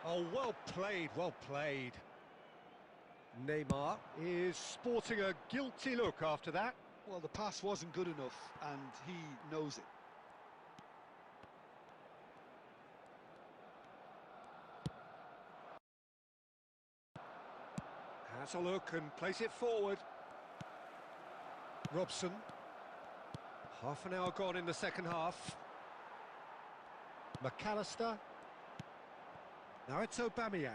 Oh, well played, well played. Neymar is sporting a guilty look after that. Well, the pass wasn't good enough, and he knows it. Has a look and plays it forward. Robson. Half an hour gone in the second half. McAllister. Now it's Aubameyang.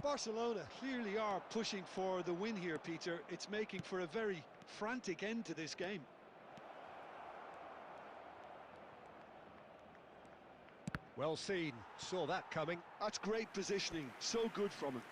Barcelona clearly are pushing for the win here, Peter. It's making for a very frantic end to this game. Well seen, saw that coming. That's great positioning, so good from him.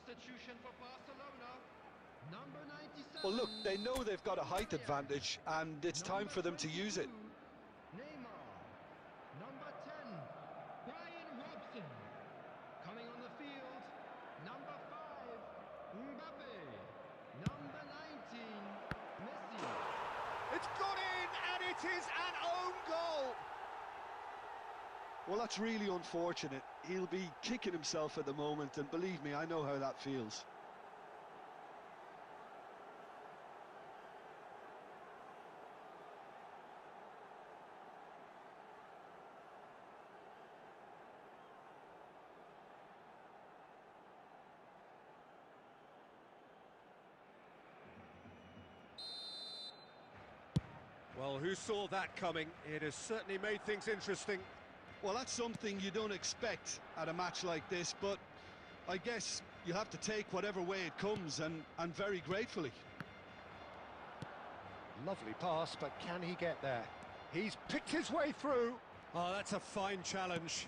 Substitution for Barcelona, number 97. Well, look, they know they've got a height advantage, and it's time for them to use it. Neymar, number 10, Brian Robson. Coming on the field, number 5, Mbappe, number 19, Messi. It's gone in, and it is an own goal! Well, that's really unfortunate. He'll be kicking himself at the moment, and believe me, I know how that feels. Well, who saw that coming? It has certainly made things interesting. Well, that's something you don't expect at a match like this, but I guess you have to take whatever way it comes, and very gratefully. Lovely pass, but can he get there? He's picked his way through. Oh, that's a fine challenge.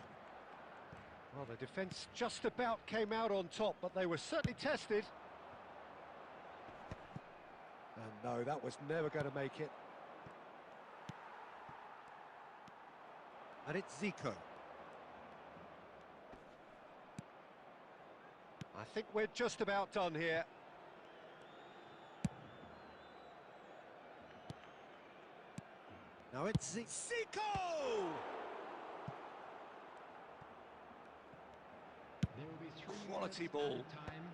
Well, the defence just about came out on top, but they were certainly tested. And no, that was never going to make it. And it's Zico. I think we're just about done here. Now it's Zico! There will be 3 Quality minutes ball. added time.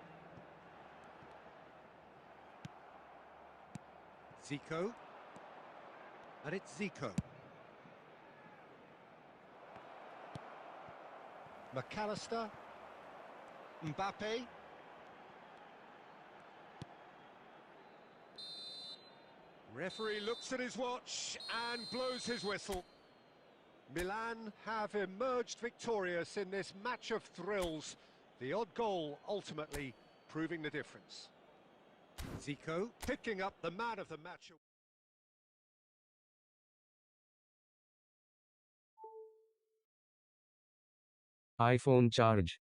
Zico. And it's Zico. McAllister. Mbappe. Referee looks at his watch and blows his whistle. Milan have emerged victorious in this match of thrills. The odd goal ultimately proving the difference. Zico picking up the man of the match. iPhone charge.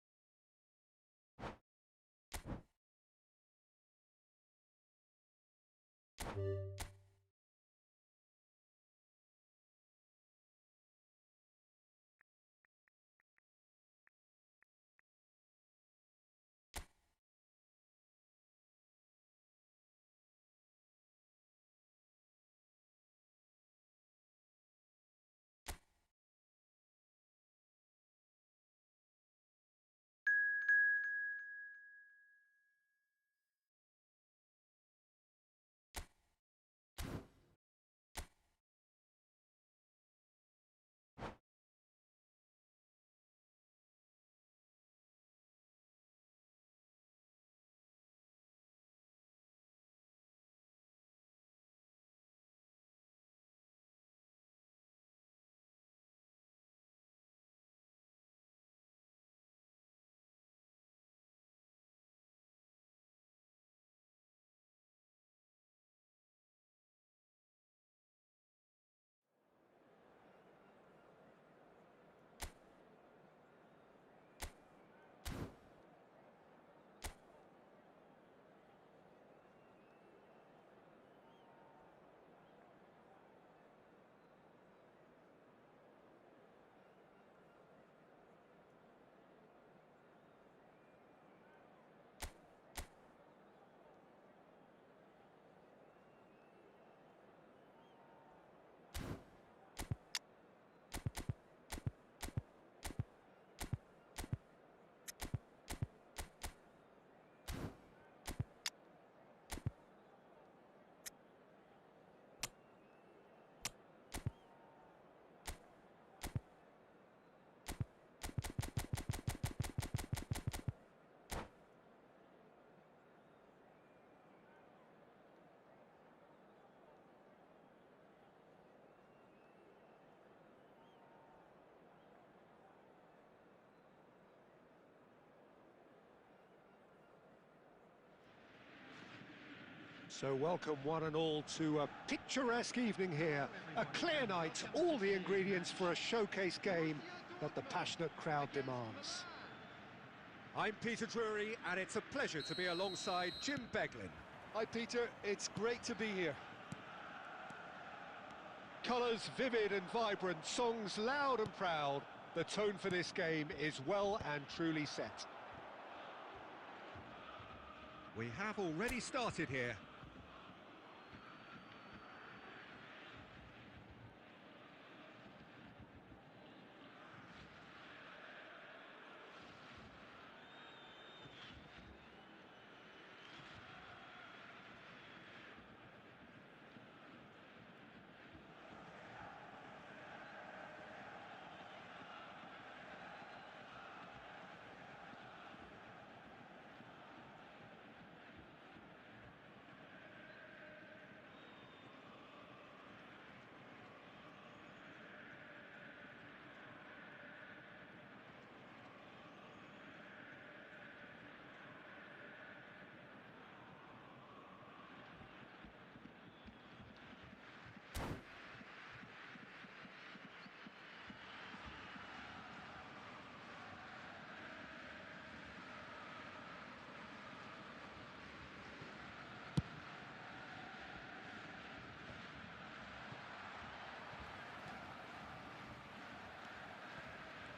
So welcome one and all to a picturesque evening here. A clear night, all the ingredients for a showcase game that the passionate crowd demands. I'm Peter Drury, and it's a pleasure to be alongside Jim Beglin. Hi, Peter. It's great to be here. Colours vivid and vibrant, songs loud and proud. The tone for this game is well and truly set. We have already started here.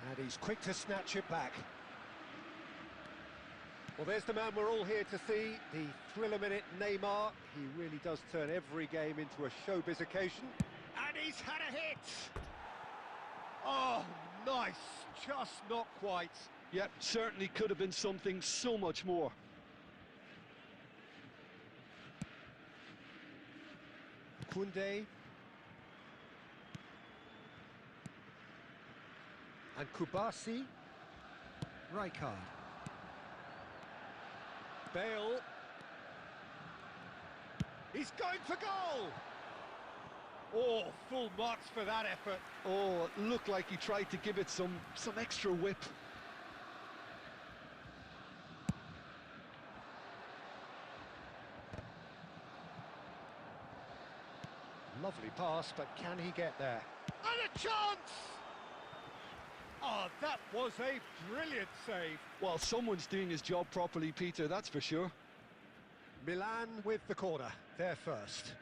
And he's quick to snatch it back. Well, there's the man we're all here to see, the thriller-minute Neymar. He really does turn every game into a showbiz occasion. And he's had a hit! Oh, nice! Just not quite. Yep, certainly could have been something so much more. Koundé. And Kubasi. Rijkaard. Bale. He's going for goal! Oh, full marks for that effort. Oh, it looked like he tried to give it some extra whip. Lovely pass, but can he get there? And a chance! Oh, that was a brilliant save. Well, someone's doing his job properly, Peter, that's for sure. Milan with the corner, there first.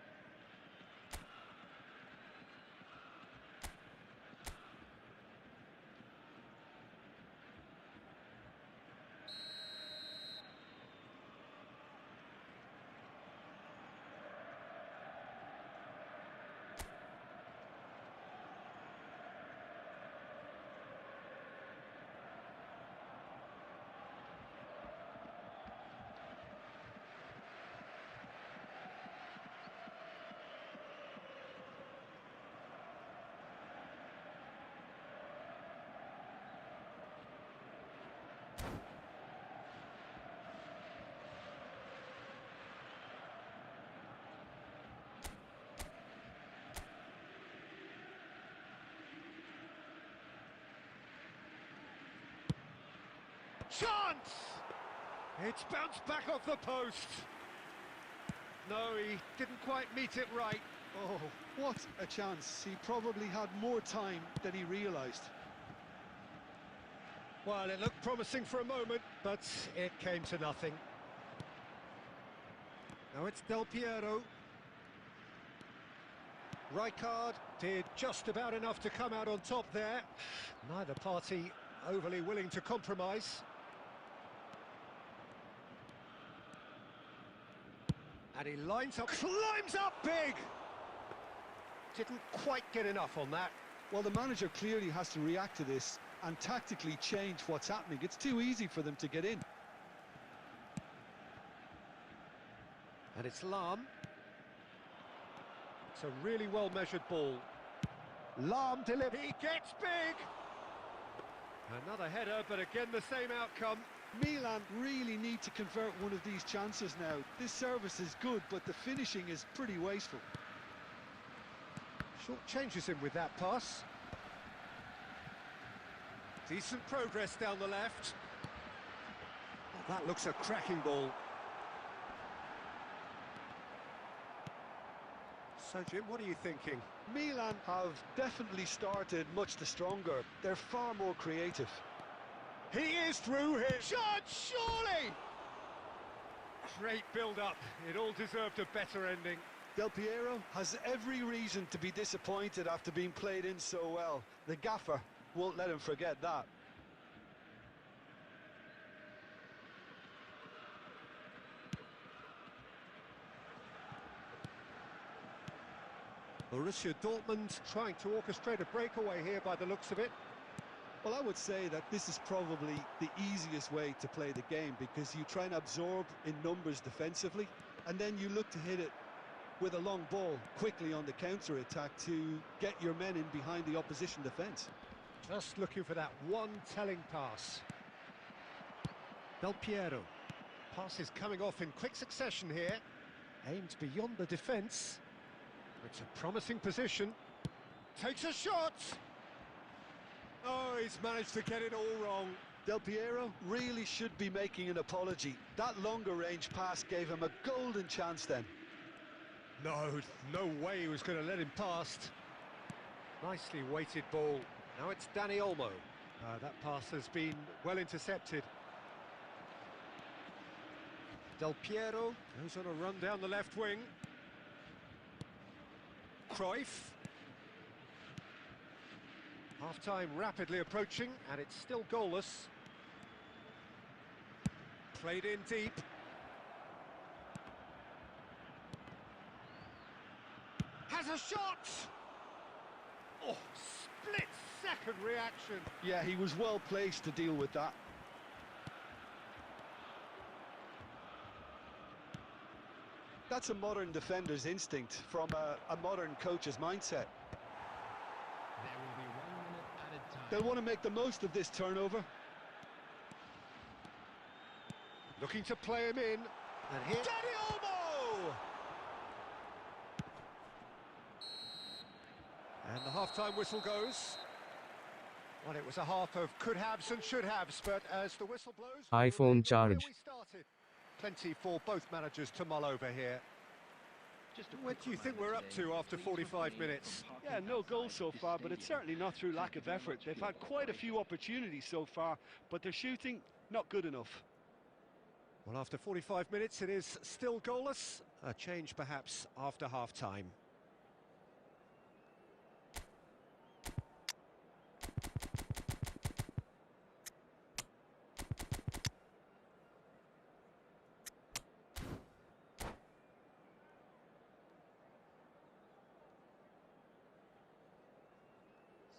Chance! It's bounced back off the post. No, he didn't quite meet it right. Oh, what a chance. He probably had more time than he realised. Well, it looked promising for a moment, but it came to nothing. Now it's Del Piero. Rijkaard did just about enough to come out on top there. Neither party overly willing to compromise. And he lines up, climbs up big! Didn't quite get enough on that. Well, the manager clearly has to react to this and tactically change what's happening. It's too easy for them to get in. And it's Lahm. It's a really well-measured ball. Lahm delivers. He gets big! Another header, but again the same outcome. Milan really need to convert one of these chances now. This service is good, but the finishing is pretty wasteful. Short changes him with that pass. Decent progress down the left. Oh, that looks a cracking ball. So, Jim, what are you thinking? Milan have definitely started much the stronger. They're far more creative. He is through here. Shot, surely! Great build-up. It all deserved a better ending. Del Piero has every reason to be disappointed after being played in so well. The gaffer won't let him forget that. Borussia Dortmund trying to orchestrate a breakaway here by the looks of it. Well, I would say that this is probably the easiest way to play the game, because you try and absorb in numbers defensively, and then you look to hit it with a long ball quickly on the counter-attack to get your men in behind the opposition defence. Just looking for that one telling pass. Del Piero. Pass is coming off in quick succession here. Aimed beyond the defence. It's a promising position. Takes a shot! Oh, he's managed to get it all wrong. Del Piero really should be making an apology. That longer range pass gave him a golden chance then. No way he was going to let him past. Nicely weighted ball. Now it's Dani Olmo. That pass has been well intercepted. Del Piero goes on a run down the left wing. Cruyff. Half-time rapidly approaching, and it's still goalless. Played in deep. Has a shot! Oh, split-second reaction. Yeah, he was well placed to deal with that. That's a modern defender's instinct from a modern coach's mindset. There will be 1 minute added time. They'll want to make the most of this turnover. Looking to play him in. And here... Dani Olmo! And the half-time whistle goes. Well, it was a half of could-haves and should-haves, but as the whistle blows... iPhone charge. Here we started. Plenty for both managers to mull over here. What do you think we're up to after 45 minutes? Yeah, no goals so far, but it's certainly not through lack of effort. They've had quite a few opportunities so far, but their shooting, not good enough. Well, after 45 minutes, it is still goalless. A change, perhaps, after half-time.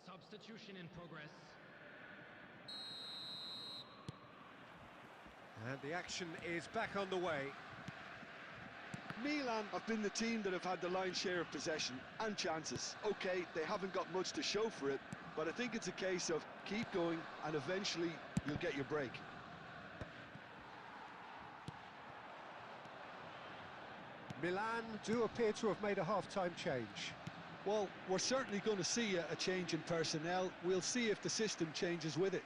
Substitution in progress. And the action is back on the way. Milan have been the team that have had the lion's share of possession and chances. Okay, they haven't got much to show for it, but I think it's a case of keep going and eventually you'll get your break. Milan do appear to have made a half-time change. Well, we're certainly going to see a change in personnel. We'll see if the system changes with it.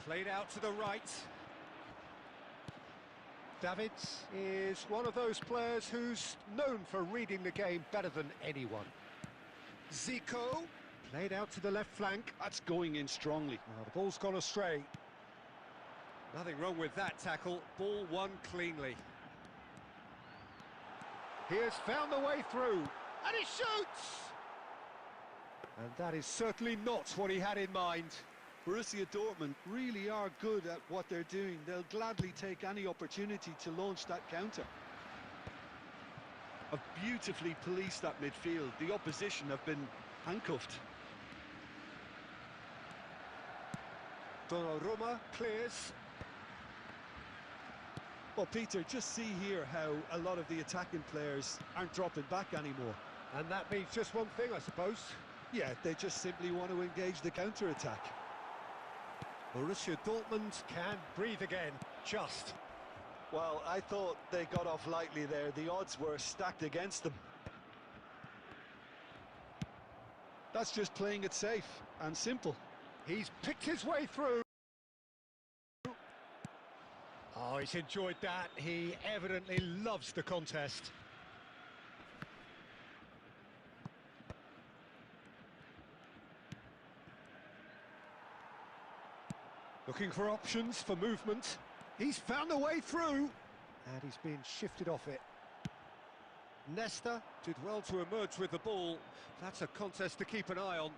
Played out to the right. Davids is one of those players who's known for reading the game better than anyone. Zico, played out to the left flank. That's going in strongly. Now the ball's gone astray. Nothing wrong with that tackle. Ball won cleanly. He has found the way through, and he shoots! And that is certainly not what he had in mind. Borussia Dortmund really are good at what they're doing. They'll gladly take any opportunity to launch that counter. Have beautifully policed that midfield. The opposition have been handcuffed. Donnarumma clears. Well, Peter, just see here how a lot of the attacking players aren't dropping back anymore. And that means just one thing, I suppose. Yeah, they just simply want to engage the counter-attack. Borussia Dortmund can breathe again, just. Well, I thought they got off lightly there. The odds were stacked against them. That's just playing it safe and simple. He's picked his way through. Oh, he's enjoyed that. He evidently loves the contest. Looking for options for movement. He's found a way through. And he's been shifted off it. Nesta did well to emerge with the ball. That's a contest to keep an eye on.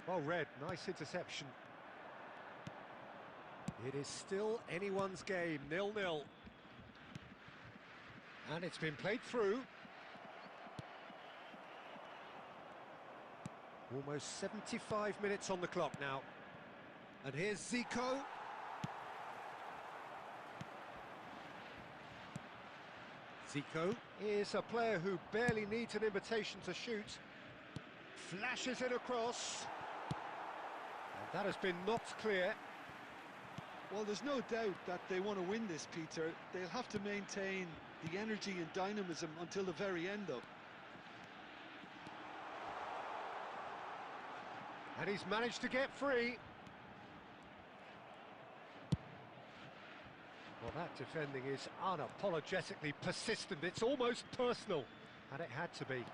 Well read, nice interception. It is still anyone's game, 0-0. And it's been played through. Almost 75 minutes on the clock now. And here's Zico. Zico is a player who barely needs an invitation to shoot. Flashes it across. And that has been knocked clear. Well, there's no doubt that they want to win this, Peter. They'll have to maintain the energy and dynamism until the very end, though. And he's managed to get free. Well, that defending is unapologetically persistent. It's almost personal. And it had to be.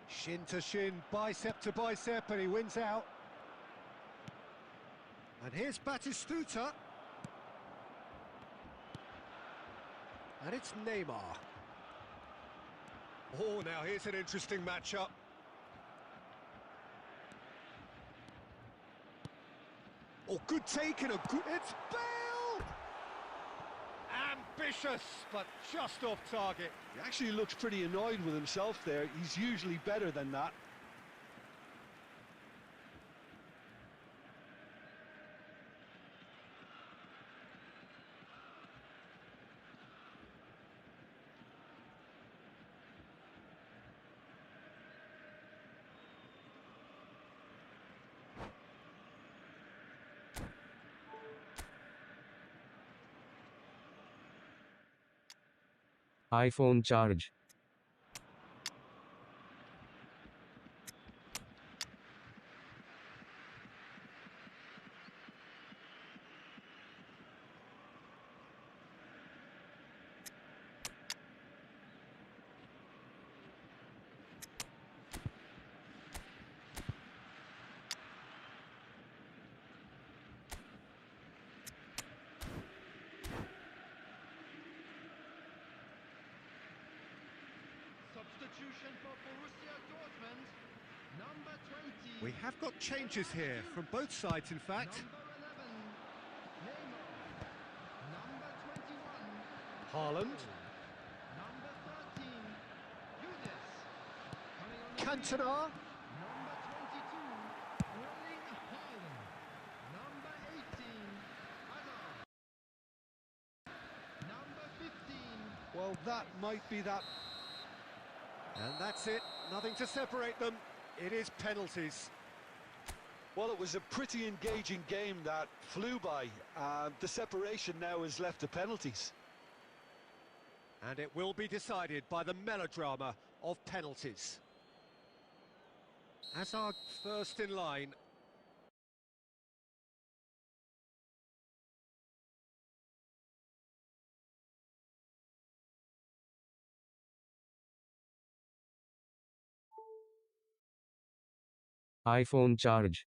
Shin to shin, bicep to bicep, and he wins out. And here's Batistuta. And it's Neymar. Oh, now here's an interesting matchup. Oh, good take and a good... It's Bale! Ambitious, but just off target. He actually looks pretty annoyed with himself there. He's usually better than that. iPhone charge. Substitution for Borussia Dortmund. Number 20. We have got changes here from both sides, in fact. Number 11. Neymar. Number 21. Haaland, Number 13. Judas. Coming on the Cantona, Number 22, Erling Haaland. Number 18, Hazard. Number 15, Well, that might be that. and that's it. Nothing to separate them. It is penalties. Well, it was a pretty engaging game that flew by. The separation now is left to penalties. And it will be decided by the melodrama of penalties. Hazard first in line. iPhone charge.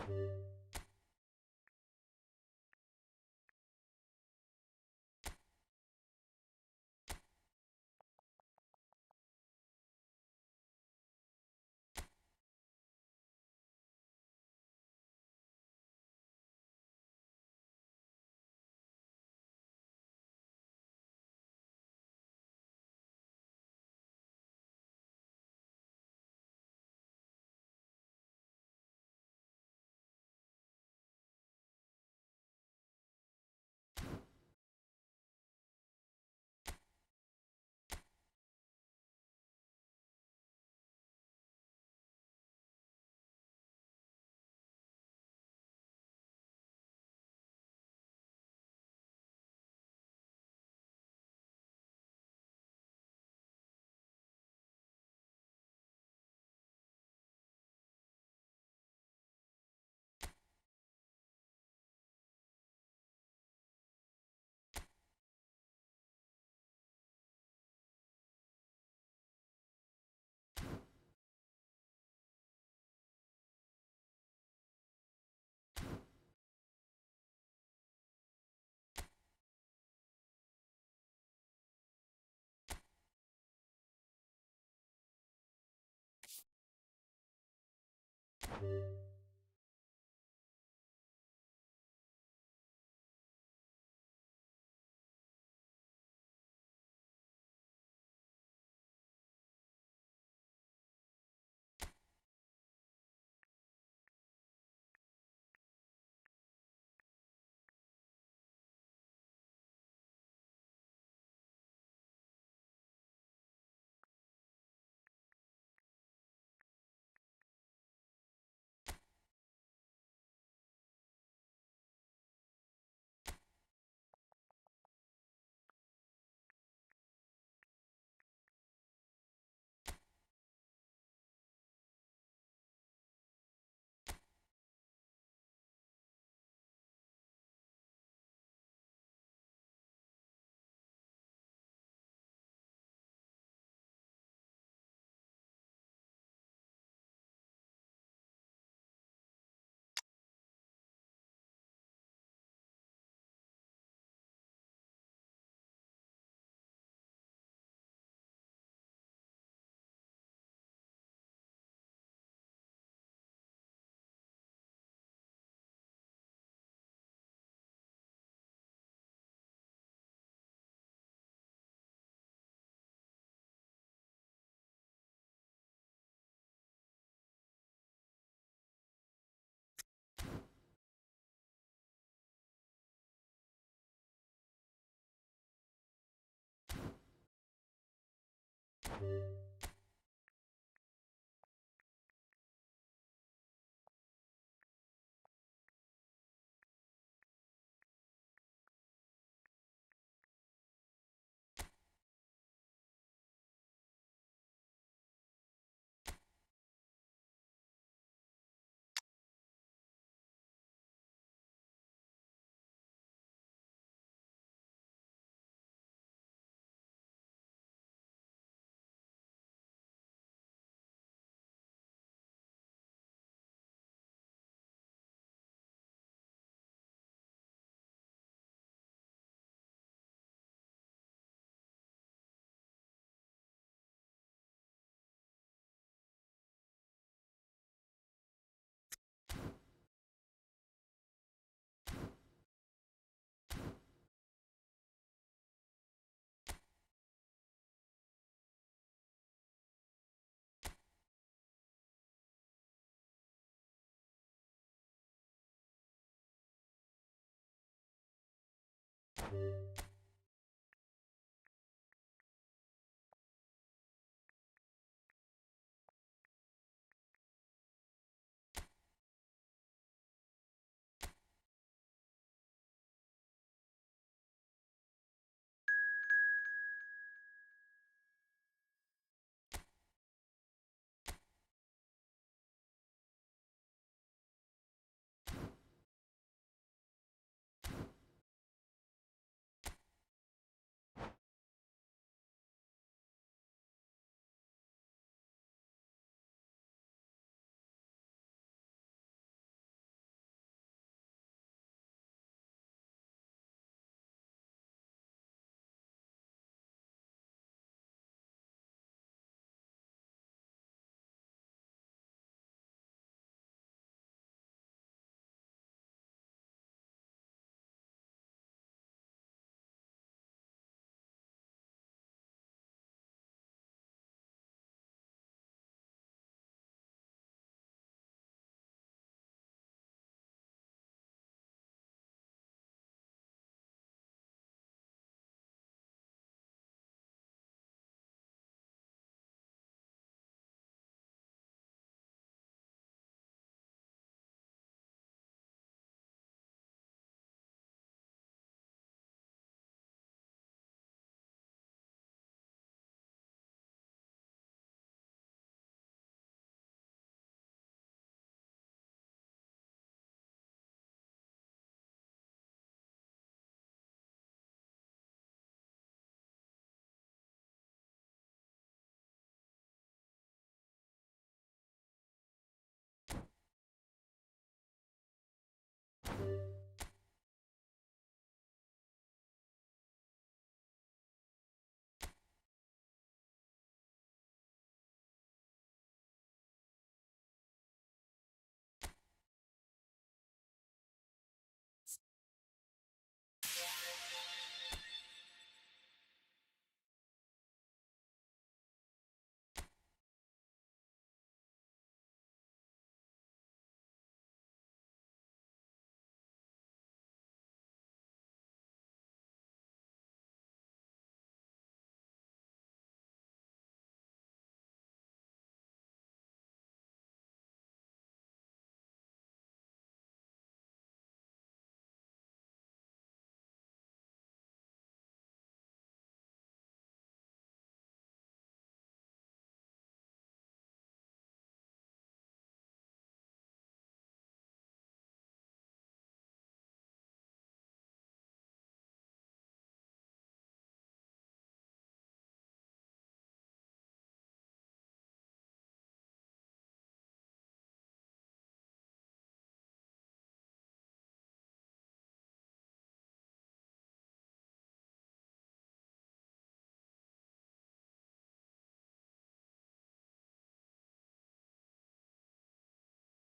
you